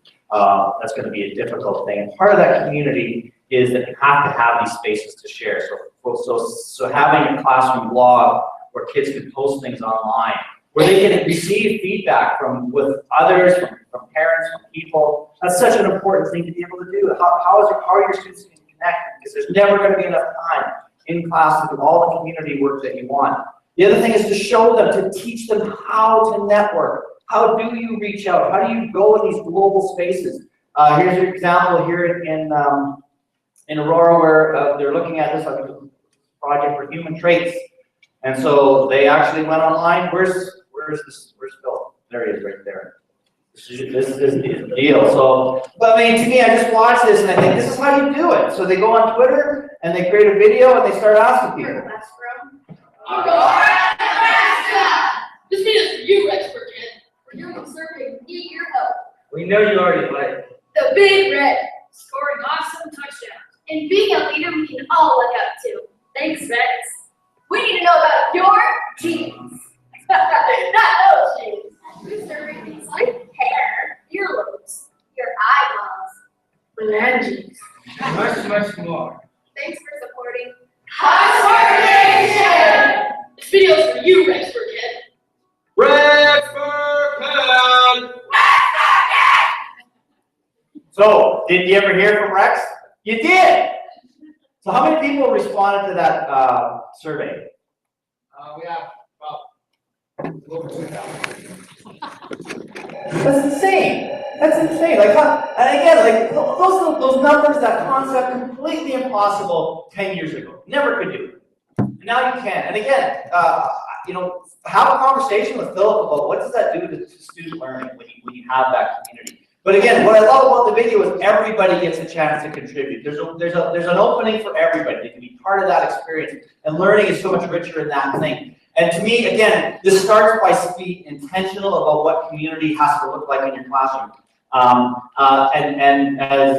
that's going to be a difficult thing. And part of that community is that you have to have these spaces to share. So having a classroom blog where kids can post things online, where they can receive feedback with others, from parents, from people. That's such an important thing to be able to do. How are your students going to connect? Because there's never going to be enough time in class to do all the community work that you want. The other thing is to show them, to teach them how to network. How do you reach out? How do you go in these global spaces? Here's an example here in Aurora where they're looking at this project for human traits. And so they actually went online. Where's Phil? There he is, right there. This is the deal. So, but I mean, to me, I just watch this and I think this is how you do it. So they go on Twitter and they create a video and they start asking people. Aurora, Nebraska! This video is for you, expert kid. For your conservative, need your help. We know you already play. The Big Red, scoring awesome touchdowns. And being a leader we can all look up to. Thanks, Rex. We need to know about your genes. Not those genes. Conserving things like hair, earlobes, your eyeballs, phalanges. Much more. Thanks for supporting Conservation! This video is for you, Rex Burkhead. Rex Burkhead! So, did you ever hear from Rex? You did! So how many people responded to that survey? We have about over 2,000. That's insane. That's insane. Like, and again, like those numbers, that concept, completely impossible 10 years ago. Never could do it. And now you can. And again, have a conversation with Philip about what does that do to student learning when you have that community. But again, what I love about the video is everybody gets a chance to contribute. There's an opening for everybody. They can be part of that experience. And learning is so much richer in that thing. And to me, again, this starts by being intentional about what community has to look like in your classroom. And as,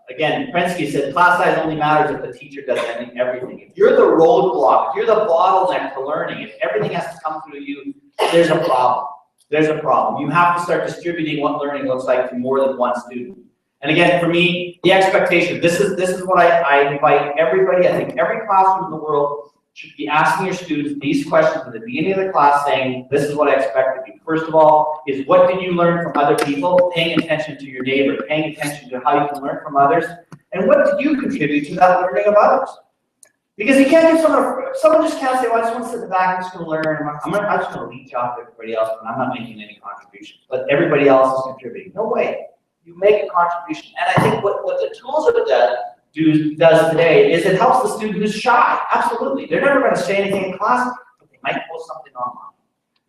again, Prensky said, class size only matters if the teacher does everything. If you're the roadblock, if you're the bottleneck to learning, if everything has to come through you, there's a problem. There's a problem. You have to start distributing what learning looks like to more than one student. And again, for me, the expectation, this is what I invite everybody, I think every classroom in the world should be asking your students these questions at the beginning of the class, saying, this is what I expect of you. First of all, is what did you learn from other people? Paying attention to your neighbor, paying attention to how you can learn from others. And what did you contribute to that learning of others? Because you can't give someone just can't say, well, I just want to sit in the back, I'm just going to learn, I'm just going to leech off everybody else, and I'm not making any contributions. But everybody else is contributing. No way. You make a contribution. And I think what the tools of it does today is it helps the student who's shy. Absolutely. They're never going to say anything in class, but they might post something online.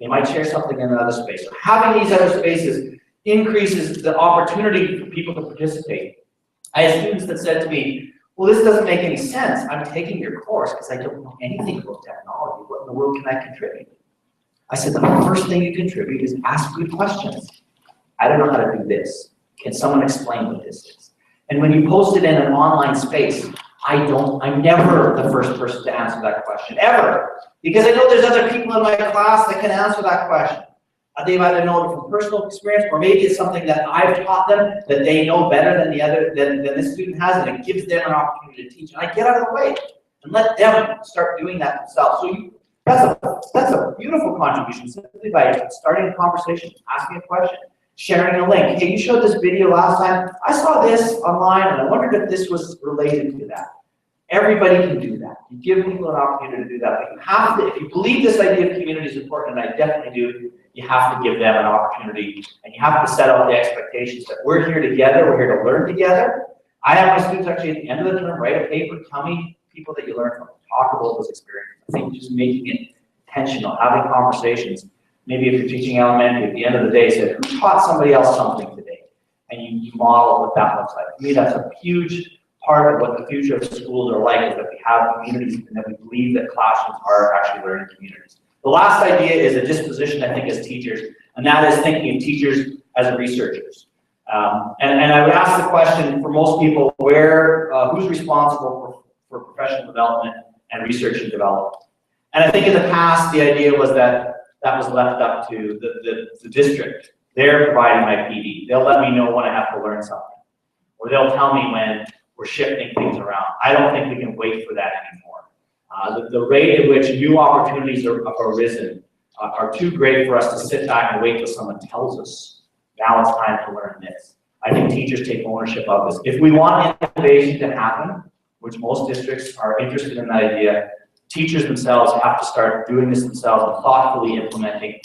They might share something in another space. So having these other spaces increases the opportunity for people to participate. I had students that said to me, well, this doesn't make any sense. I'm taking your course because I don't know anything about technology. What in the world can I contribute? I said, the first thing you contribute is ask good questions. I don't know how to do this. Can someone explain what this is? And when you post it in an online space, I'm never the first person to answer that question, ever. Because I know there's other people in my class that can answer that question. They've either known it from personal experience, or maybe it's something that I've taught them that they know better than than this student has, and it gives them an opportunity to teach. And I get out of the way and let them start doing that themselves. So That's a beautiful contribution, simply by starting a conversation, asking a question, sharing a link. Hey, you showed this video last time. I saw this online, and I wondered if this was related to that. Everybody can do that. You give people an opportunity to do that. But you have to, if you believe this idea of community is important, and I definitely do, you have to give them an opportunity, and you have to set out the expectations that we're here together, we're here to learn together. I have my students actually at the end of the term write a paper, tell me people that you learn from, talk about those experiences. I think just making it intentional, having conversations. Maybe if you're teaching elementary, at the end of the day, say, who taught somebody else something today? And you model what that looks like. To me, that's a huge part of what the future of schools are like, is that we have communities and that we believe that classrooms are actually learning communities. The last idea is a disposition, I think, as teachers, and that is thinking of teachers as researchers. And I would ask the question for most people, who's responsible for professional development and research and development? And I think in the past, the idea was that that was left up to the district. They're providing my PD. They'll let me know when I have to learn something, or they'll tell me when we're shifting things around. I don't think we can wait for that anymore. The rate at which new opportunities have arisen are too great for us to sit back and wait till someone tells us, now it's time to learn this. I think teachers take ownership of this. If we want innovation to happen, which most districts are interested in that idea, teachers themselves have to start doing this themselves and thoughtfully implementing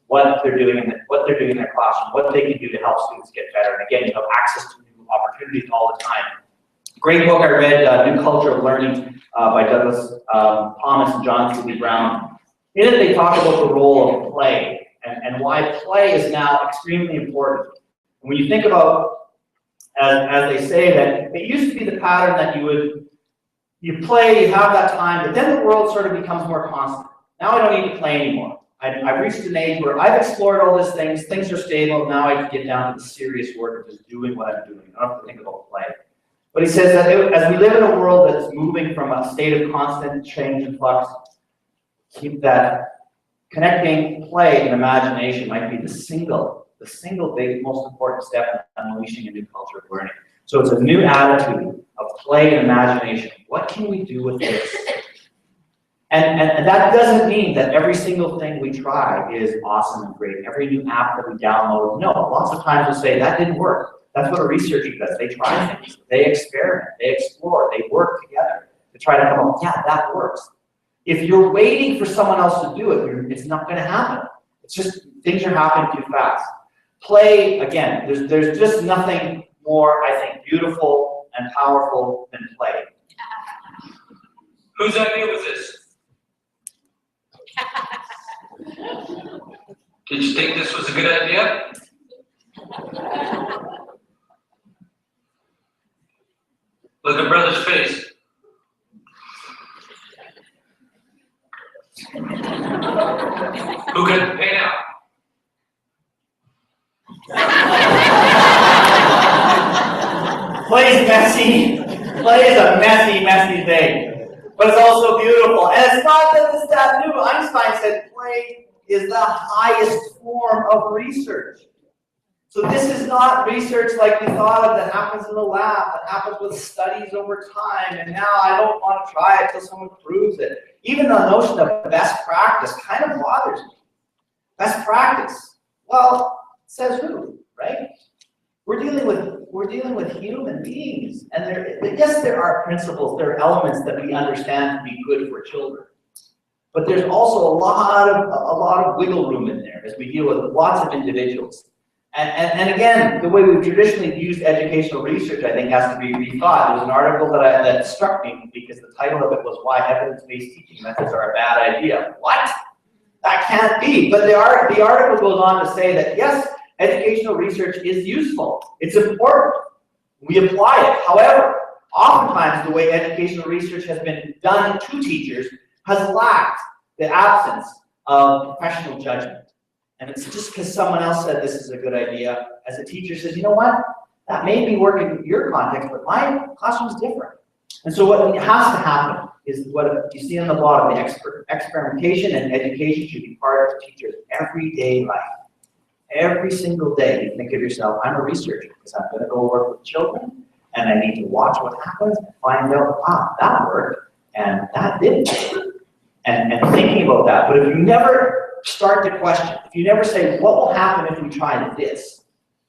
what they're doing in their classroom, what they can do to help students get better. And again, you have access to new opportunities all the time. Great book I read, New Culture of Learning by Douglas Thomas and John C. Brown. In it, they talk about the role of play and why play is now extremely important. And when you think about, as they say, that it used to be the pattern that you play, you have that time, but then the world sort of becomes more constant. Now I don't need to play anymore. I've reached an age where I've explored all these things are stable, now I can get down to the serious work of just doing what I'm doing. I don't have to think about play. But he says that as we live in a world that's moving from a state of constant change and flux, keep that connecting play and imagination might be the single big, most important step in unleashing a new culture of learning. So it's a new attitude of play and imagination. What can we do with this? And that doesn't mean that every single thing we try is awesome and great. Every new app that we download, no. Lots of times we'll say, that didn't work. That's what a researcher does. They try things, they experiment, they explore, they work together to try to come up, yeah, that works. If you're waiting for someone else to do it, it's not gonna happen. It's just, things are happening too fast. Play, again, there's just nothing more, I think, beautiful and powerful than play. Whose idea was this? Did you think this was a good idea? Look at brother's face. Who can pay now? Play is messy. Play is a messy, messy thing. But it's also beautiful. And it's not that it's that new. Einstein said play is the highest form of research. So this is not research like we thought of that happens in the lab, that happens with studies over time, and now I don't want to try it until someone proves it. Even the notion of best practice kind of bothers me. Best practice. Well, says who, right? We're dealing with human beings, and yes, there are principles, there are elements that we understand to be good for children. But there's also a lot of wiggle room in there as we deal with lots of individuals. And again, the way we've traditionally used educational research, I think, has to be rethought. There's an article that struck me because the title of it was "Why Evidence-Based Teaching Methods Are a Bad Idea." What? That can't be. But the article goes on to say that yes, educational research is useful. It's important. We apply it. However, oftentimes the way educational research has been done to teachers has lacked the absence of professional judgment. And it's just because someone else said this is a good idea, as a teacher says, you know what, that may be working in your context, but my classroom's different. And so what has to happen is what you see on the bottom, the experimentation and education should be part of teachers' everyday life. Every single day you think of yourself, I'm a researcher because I'm going to go work with children and I need to watch what happens and find out, that worked and that didn't work. and thinking about that. But if you never start to question, if you never say, what will happen if we try this?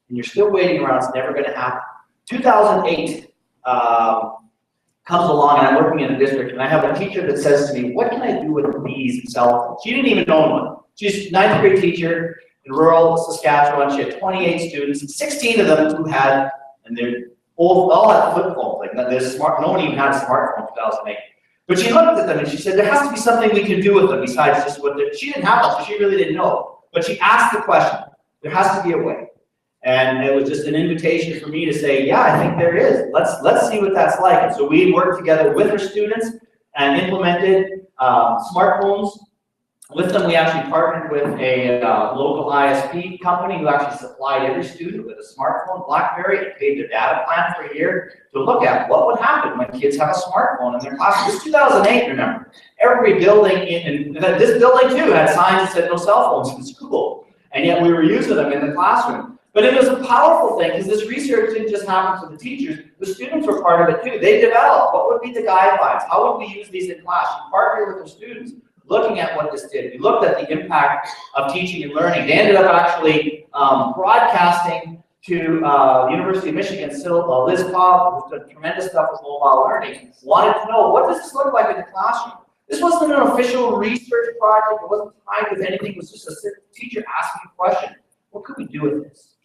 And you're still waiting around, it's never going to happen. 2008 comes along, and I'm working in a district, and I have a teacher that says to me, what can I do with these cell phones? She didn't even own one. She's a 9th grade teacher in rural Saskatchewan. She had 28 students, 16 of them who had, and they're all had flip phones. Like, no one even had a smartphone in 2008. But she looked at them and she said, there has to be something we can do with them besides just what she didn't have one, so she really didn't know. But she asked the question. There has to be a way. And it was just an invitation for me to say, yeah, I think there is. Let's see what that's like. And so we worked together with her students and implemented smartphones. With them, we actually partnered with a local ISP company who actually supplied every student with a smartphone, BlackBerry, and paid their data plan for a year to look at what would happen when kids have a smartphone in their class. This is 2008, remember. Every building, in this building too, had signs that said no cell phones in school. And yet we were using them in the classroom. But it was a powerful thing because this research didn't just happen for the teachers. The students were part of it too. They developed what would be the guidelines. How would we use these in class? You partner with the students. Looking at what this did, we looked at the impact of teaching and learning. They ended up actually broadcasting to the University of Michigan. Liz Cobb, who's done tremendous stuff with mobile learning, wanted to know, what does this look like in the classroom? This wasn't an official research project. It wasn't tied with anything. It was just a teacher asking a question. What could we do with this?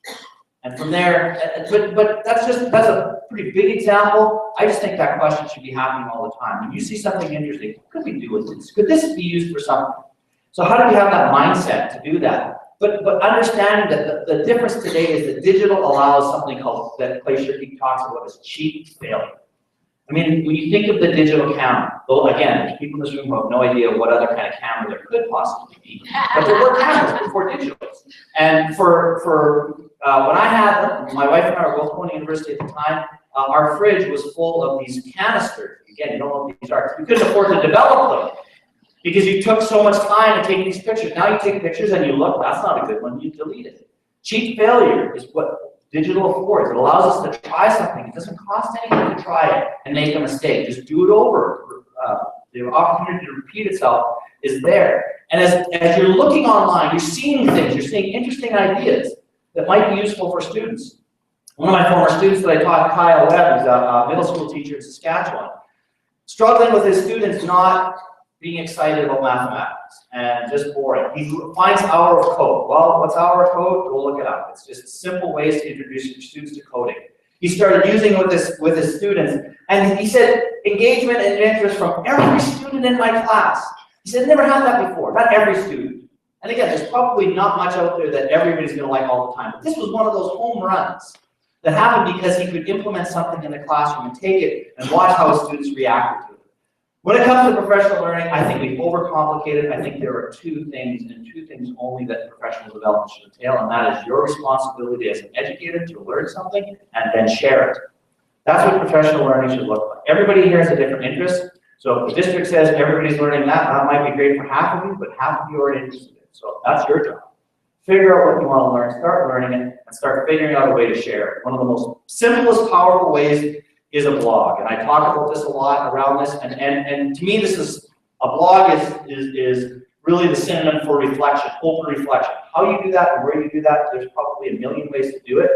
And from there, but that's a pretty big example. I just think that question should be happening all the time. When you see something interesting, what could we do with this? Could this be used for something? So how do we have that mindset to do that? But understanding that the difference today is that digital allows something called, that Clay Shirky talks about, as cheap failure. I mean, when you think of the digital camera, though again, there's people in this room who have no idea what other kind of camera there could possibly be, but there were cameras before digital. And for when I had them, my wife and I were both going to university at the time, our fridge was full of these canisters. Again, you don't know what these are. We couldn't afford to develop them because you took so much time to take these pictures. Now you take pictures and you look, that's not a good one, you delete it. Cheap failure is what digital affords. It allows us to try something. It doesn't cost anything to try it and make a mistake. Just do it over. The opportunity to repeat itself is there. And as you're looking online, you're seeing things, you're seeing interesting ideas that might be useful for students. One of my former students that I taught, Kyle Webb, who's a middle school teacher in Saskatchewan, struggling with his students not being excited about mathematics and just boring. He finds Hour of Code. Well, what's Hour of Code? Go look it up. It's just simple ways to introduce your students to coding. He started using it with his students, and he said, engagement and interest from every student in my class. He said, never had that before, not every student. And again, there's probably not much out there that everybody's going to like all the time. But this was one of those home runs that happened because he could implement something in the classroom and take it and watch how his students reacted to it. When it comes to professional learning, I think we've overcomplicated. I think there are two things, and two things only, that professional development should entail, and that is your responsibility as an educator to learn something and then share it. That's what professional learning should look like. Everybody here has a different interest. So if the district says everybody's learning that, that might be great for half of you, but half of you are interested in it. So that's your job. Figure out what you want to learn, start learning it, and start figuring out a way to share it. One of the most simplest, powerful ways is a blog. And I talk about this a lot around this. And to me, this is, a blog is really the synonym for reflection, open reflection. How you do that and where you do that, there's probably a million ways to do it.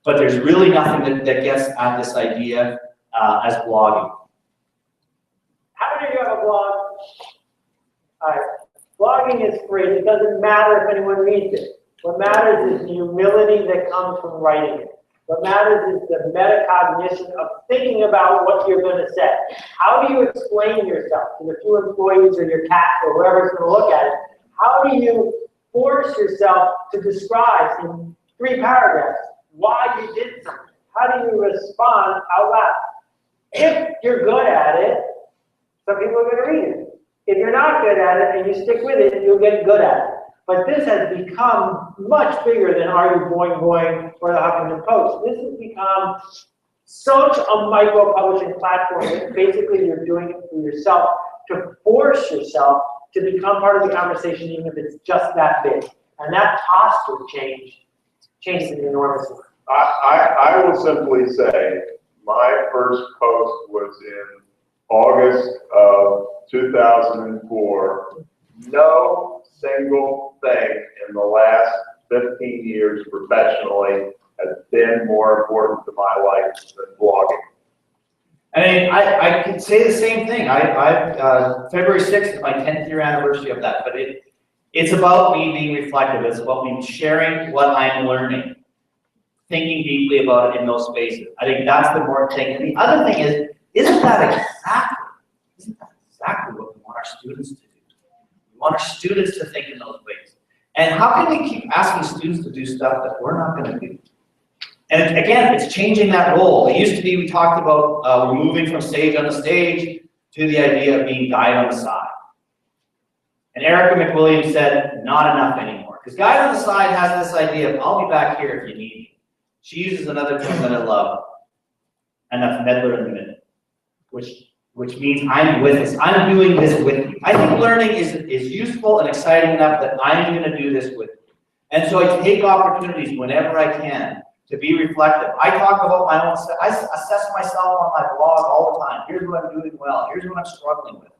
But there's really nothing that gets at this idea as blogging. How do you have a blog? All right. Blogging is free. It doesn't matter if anyone reads it. What matters is the humility that comes from writing it. What matters is the metacognition of thinking about what you're going to say. How do you explain yourself to the few employees or your cat or whoever's going to look at it? How do you force yourself to describe in 3 paragraphs why you did something? How do you respond out loud? If you're good at it, some people are going to read it. If you're not good at it and you stick with it, you'll get good at it. But this has become much bigger than Are You Boing Boing or the Huffington Post. This has become such a micro-publishing platform that basically you're doing it for yourself to force yourself to become part of the conversation, even if it's just that big. And that posture changes it enormously. I will simply say my first post was in August of 2004, no single thing in the last 15 years professionally has been more important to my life than blogging. I mean, I could say the same thing. February 6th is my 10th year anniversary of that, but it's about me being reflective. It's about me sharing what I'm learning, thinking deeply about it in those spaces. I think that's the important thing. And the other thing is, isn't that exactly what we want our students to do? We want our students to think in those ways. And how can we keep asking students to do stuff that we're not going to do? And again, it's changing that role. It used to be, we talked about we're moving from sage on the stage to the idea of being guide on the side. And Erica McWilliams said, not enough anymore. Because guide on the side has this idea of, I'll be back here if you need me. She uses another term that I love, and that's meddler in the middle, which means I'm with this. I'm doing this with you. I think learning is useful and exciting enough that I'm going to do this with you. And so I take opportunities whenever I can to be reflective. I talk about my own stuff. I assess myself on my blog all the time. Here's what I'm doing well. Here's what I'm struggling with.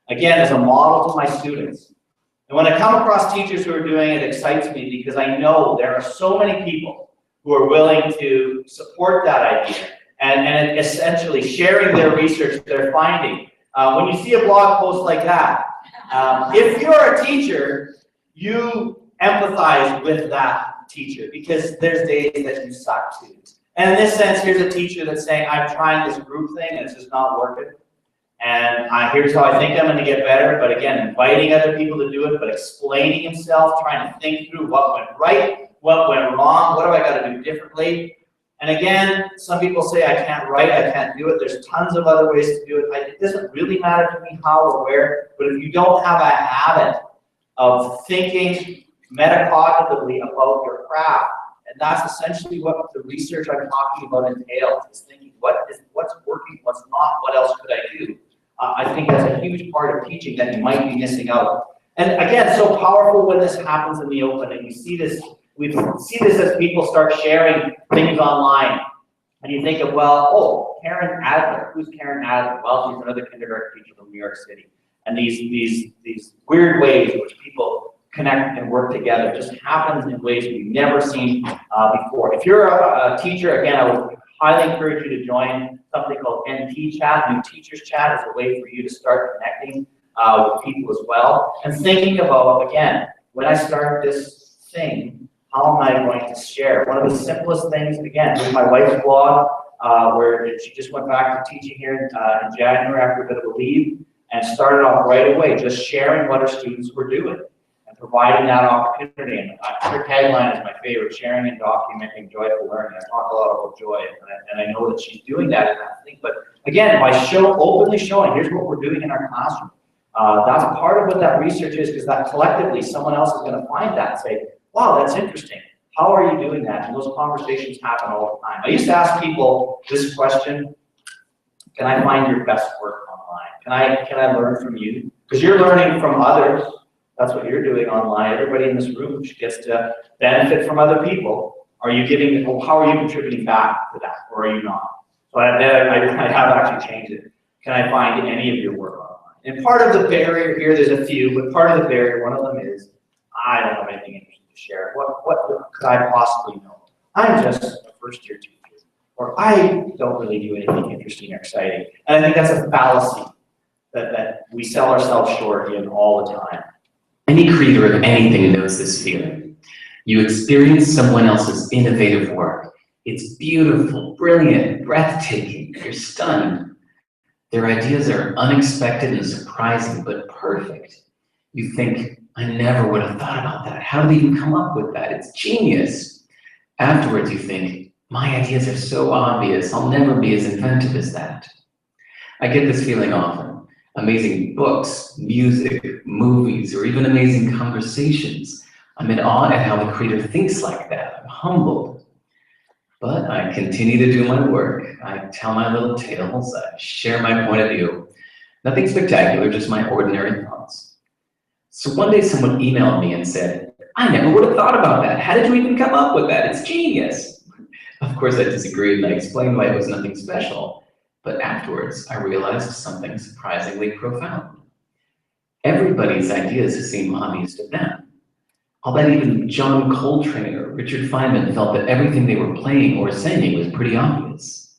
Again, as a model to my students. And when I come across teachers who are doing it, it excites me because I know there are so many people who are willing to support that idea and essentially sharing their research, their finding. When you see a blog post like that, if you're a teacher, you empathize with that teacher because there's days that you suck too. And in this sense, here's a teacher that's saying, I'm trying this group thing and it's just not working. And here's how I think I'm going to get better. But again, inviting other people to do it, but explaining himself, trying to think through what went right, what went wrong, what do I got to do differently. And again, some people say I can't write, I can't do it. There's tons of other ways to do it. It doesn't really matter to me how or where, but if you don't have a habit of thinking metacognitively about your craft, and that's essentially what the research I'm talking about entails, is thinking what's working, what's not, what else could I do? I think that's a huge part of teaching that you might be missing out. And again, so powerful when this happens in the open, and we see this as people start sharing things online. And you think of, well, oh, Karen Adler. Who's Karen Adler? Well, she's another kindergarten teacher from New York City. And these weird ways in which people connect and work together just happens in ways we've never seen before. If you're a teacher, again, I would highly encourage you to join something called NT Chat, New Teachers Chat, is a way for you to start connecting with people as well. And thinking about, again, when I start this thing, how am I going to share? One of the simplest things, again, with my wife's blog, where she just went back to teaching here in January after a bit of a leave, and started off right away, just sharing what her students were doing and providing that opportunity. And her tagline is my favorite: sharing and documenting joyful learning. I talk a lot about joy, and I know that she's doing that in that thing. But again, by openly showing, here's what we're doing in our classroom. That's part of what that research is, because that collectively, someone else is going to find that and say, wow, that's interesting. How are you doing that? And those conversations happen all the time. I used to ask people this question: can I find your best work online? Can I learn from you? Because you're learning from others. That's what you're doing online. Everybody in this room gets to benefit from other people. Are you giving? How are you contributing back to that, or are you not? So I have actually changed it. Can I find any of your work online? And part of the barrier here, there's a few, but part of the barrier, one of them is, I don't have anything interesting to share. What could I possibly know? I'm just a first-year teacher, or I don't really do anything interesting or exciting. And I think that's a fallacy that we sell ourselves short in all the time. Any creator of anything knows this feeling. You experience someone else's innovative work. It's beautiful, brilliant, breathtaking. You're stunned. Their ideas are unexpected and surprising, but perfect. You think, I never would have thought about that. How did they even come up with that? It's genius. Afterwards, you think, my ideas are so obvious. I'll never be as inventive as that. I get this feeling often. Amazing books, music, movies, or even amazing conversations. I'm in awe at how the creator thinks like that. I'm humbled. But I continue to do my work. I tell my little tales. I share my point of view. Nothing spectacular, just my ordinary thoughts. So one day someone emailed me and said, I never would have thought about that. How did you even come up with that? It's genius. Of course I disagreed, and I explained why it was nothing special. But afterwards, I realized something surprisingly profound. Everybody's ideas seem obvious to them. I'll bet even John Coltrane or Richard Feynman felt that everything they were playing or saying was pretty obvious.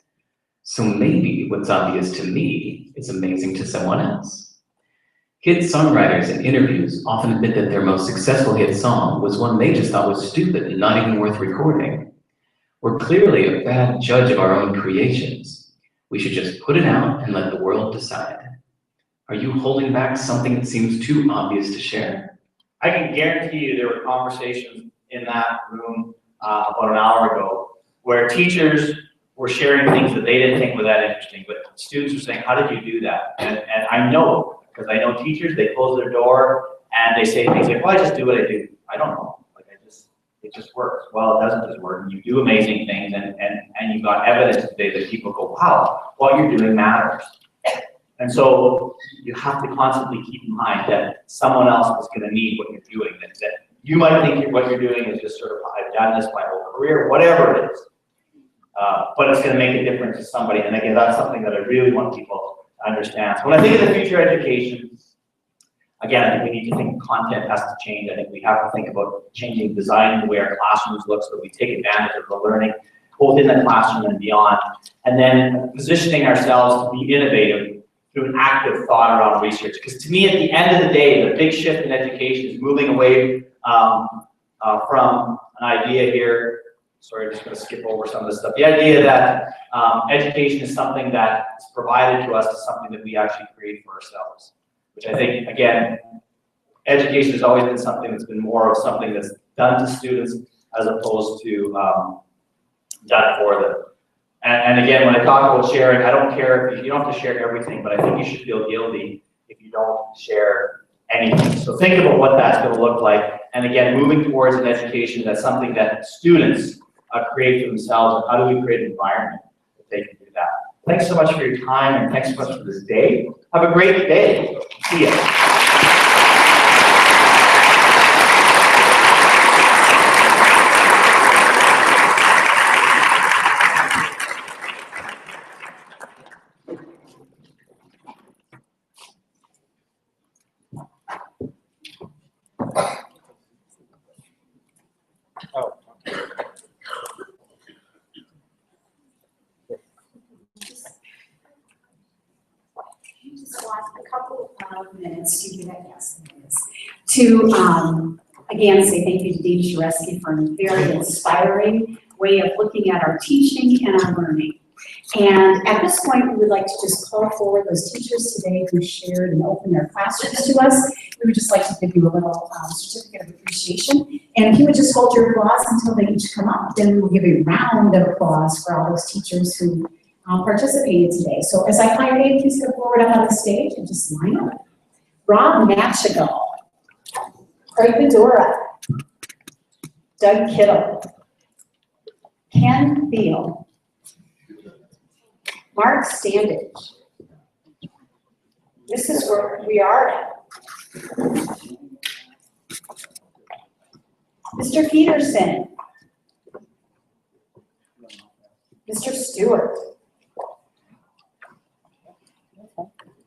So maybe what's obvious to me is amazing to someone else. Hit songwriters in interviews often admit that their most successful hit song was one they just thought was stupid and not even worth recording. We're clearly a bad judge of our own creations. We should just put it out and let the world decide. Are you holding back something that seems too obvious to share? I can guarantee you there were conversations in that room about an hour ago where teachers were sharing things that they didn't think were that interesting, but students were saying, how did you do that? And I know, because I know teachers, they close their door and they say things like, well, I just do what I do. I don't know. It just works. Well, it doesn't just work. You do amazing things, and you've got evidence today that people go, wow, what you're doing matters. And so you have to constantly keep in mind that someone else is going to need what you're doing. That you might think what you're doing is just sort of, I've done this my whole career, whatever it is. But it's going to make a difference to somebody. And again, that's something that I really want people to understand. So when I think of the future of education, again, I think we need to think content has to change. I think we have to think about changing design the way our classrooms look so that we take advantage of the learning, both in the classroom and beyond. And then positioning ourselves to be innovative through an active thought around research. Because to me, at the end of the day, the big shift in education is moving away from an idea here. Sorry, I'm just going to skip over some of this stuff. The idea that education is something that is provided to us to something that we actually create for ourselves. Which I think, again, education has always been something that's been more of something that's done to students as opposed to done for them. And again, when I talk about sharing, I don't care if you don't have to share everything, but I think you should feel guilty if you don't share anything. So think about what that's going to look like. And again, moving towards an education that's something that students create for themselves. And how do we create an environment that they can do that? Thanks so much for your time, and thanks so much for this day. Have a great day. See ya. A couple of minutes to give that to again say thank you to Dean Sharesky for a very inspiring way of looking at our teaching and our learning. And at this point, we would like to just call forward those teachers today who shared and opened their classrooms to us. We would just like to give you a little certificate of appreciation. And if you would just hold your applause until they each come up, then we will give a round of applause for all those teachers who participated today. So as I call your name, please come forward up on the stage and just line up. Rob Machigal, Craig Bedora, Doug Kittle, Ken Beal, Mark Standage, Mrs. Riarda, Mr. Peterson, Mr. Stewart,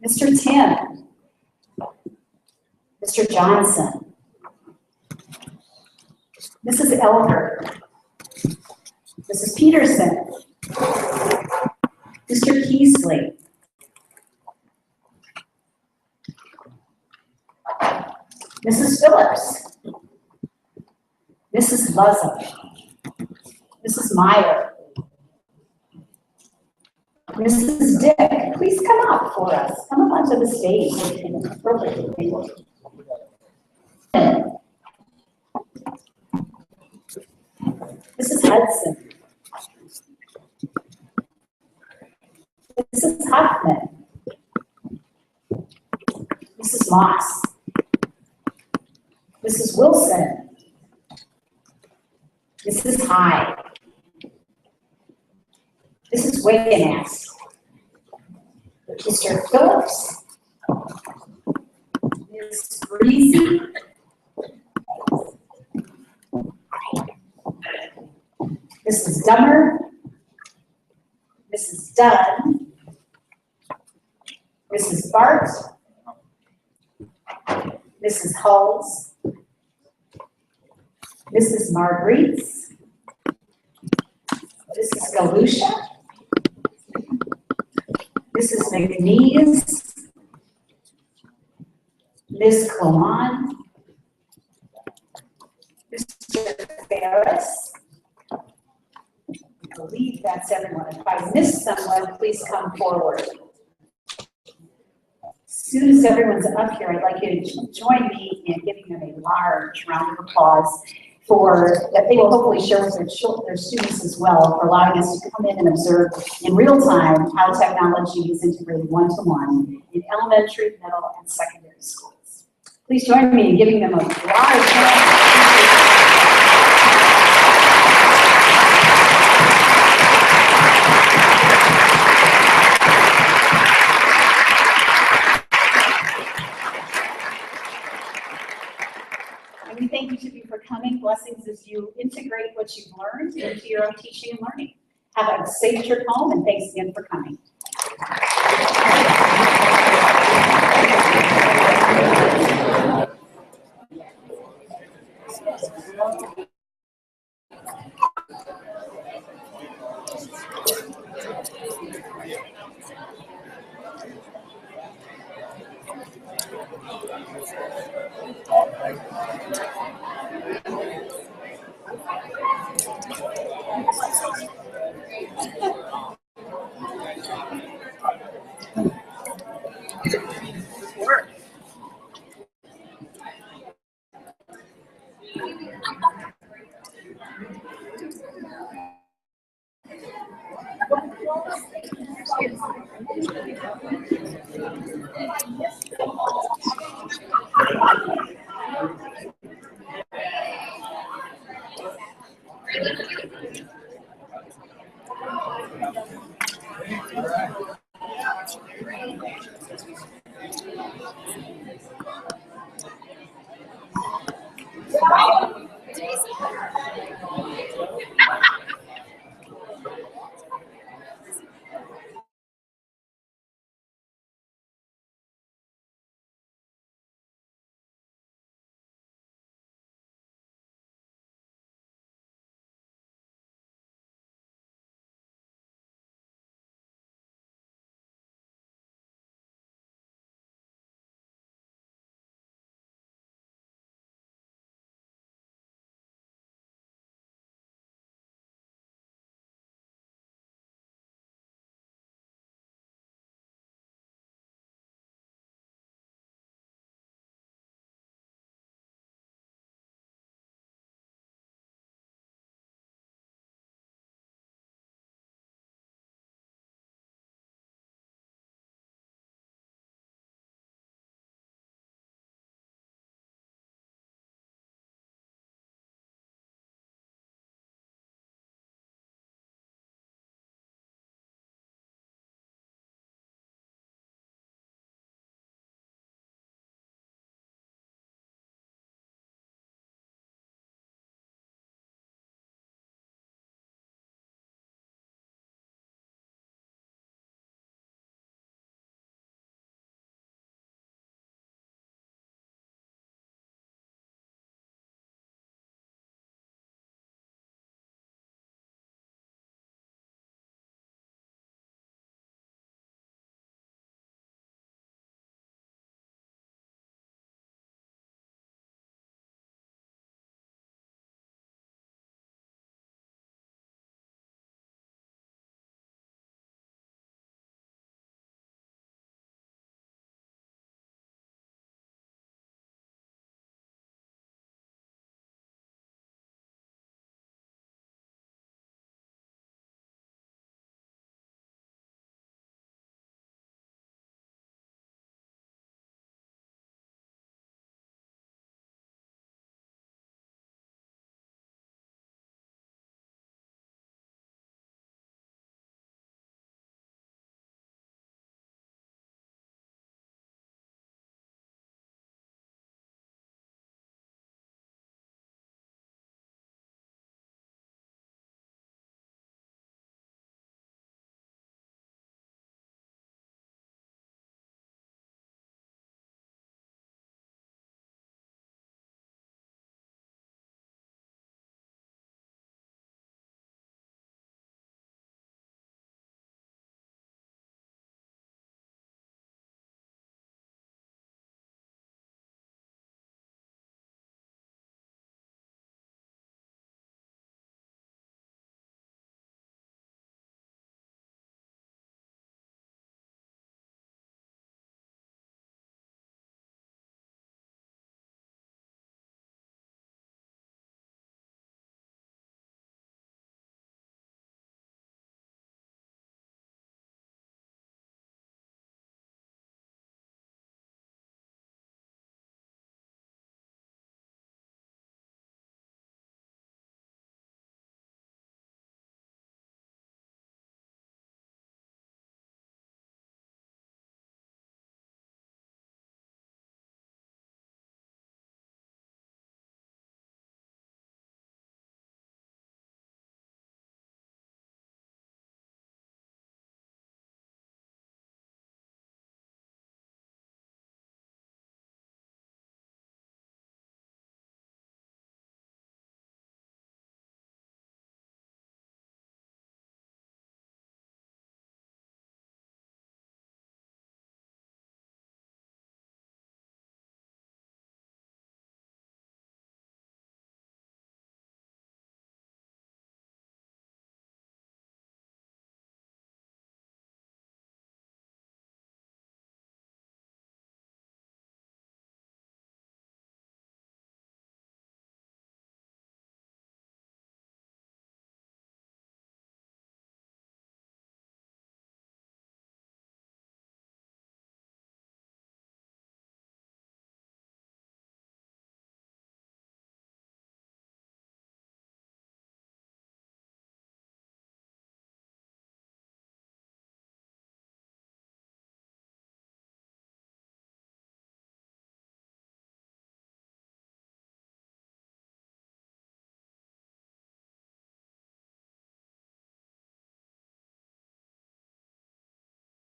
Mr. Tim, Mr. Johnson, Mrs. Elder, Mrs. Peterson, Mr. Keesley, Mrs. Phillips, Mrs. Luzza, Mrs. Meyer, Mrs. Dick, please come up for us. Come up onto the stage. Mrs. Hudson, Mrs. Huffman, Mrs. Moss, Mrs. Wilson, Mrs. Hyde, Mrs. Wakenass, Mr. Phillips, Ms. Breezy, Mrs. Dummer, Mrs. Dunn, Mrs. Bart, Mrs. Hulls, Mrs. Margreets, Mrs. Galusha, Mrs. McNeese, Ms. Clement, Mr. Ferris. I believe that's everyone. If I missed someone, please come forward. As soon as everyone's up here, I'd like you to join me in giving them a large round of applause for that they will hopefully share with their students as well, for allowing us to come in and observe in real time how technology is integrated one-to-one in elementary, middle, and secondary schools. Please join me in giving them a large round. We thank each of you for coming. Blessings as you integrate what you've learned into your own teaching and learning. Have a safe trip home, and thanks again for coming.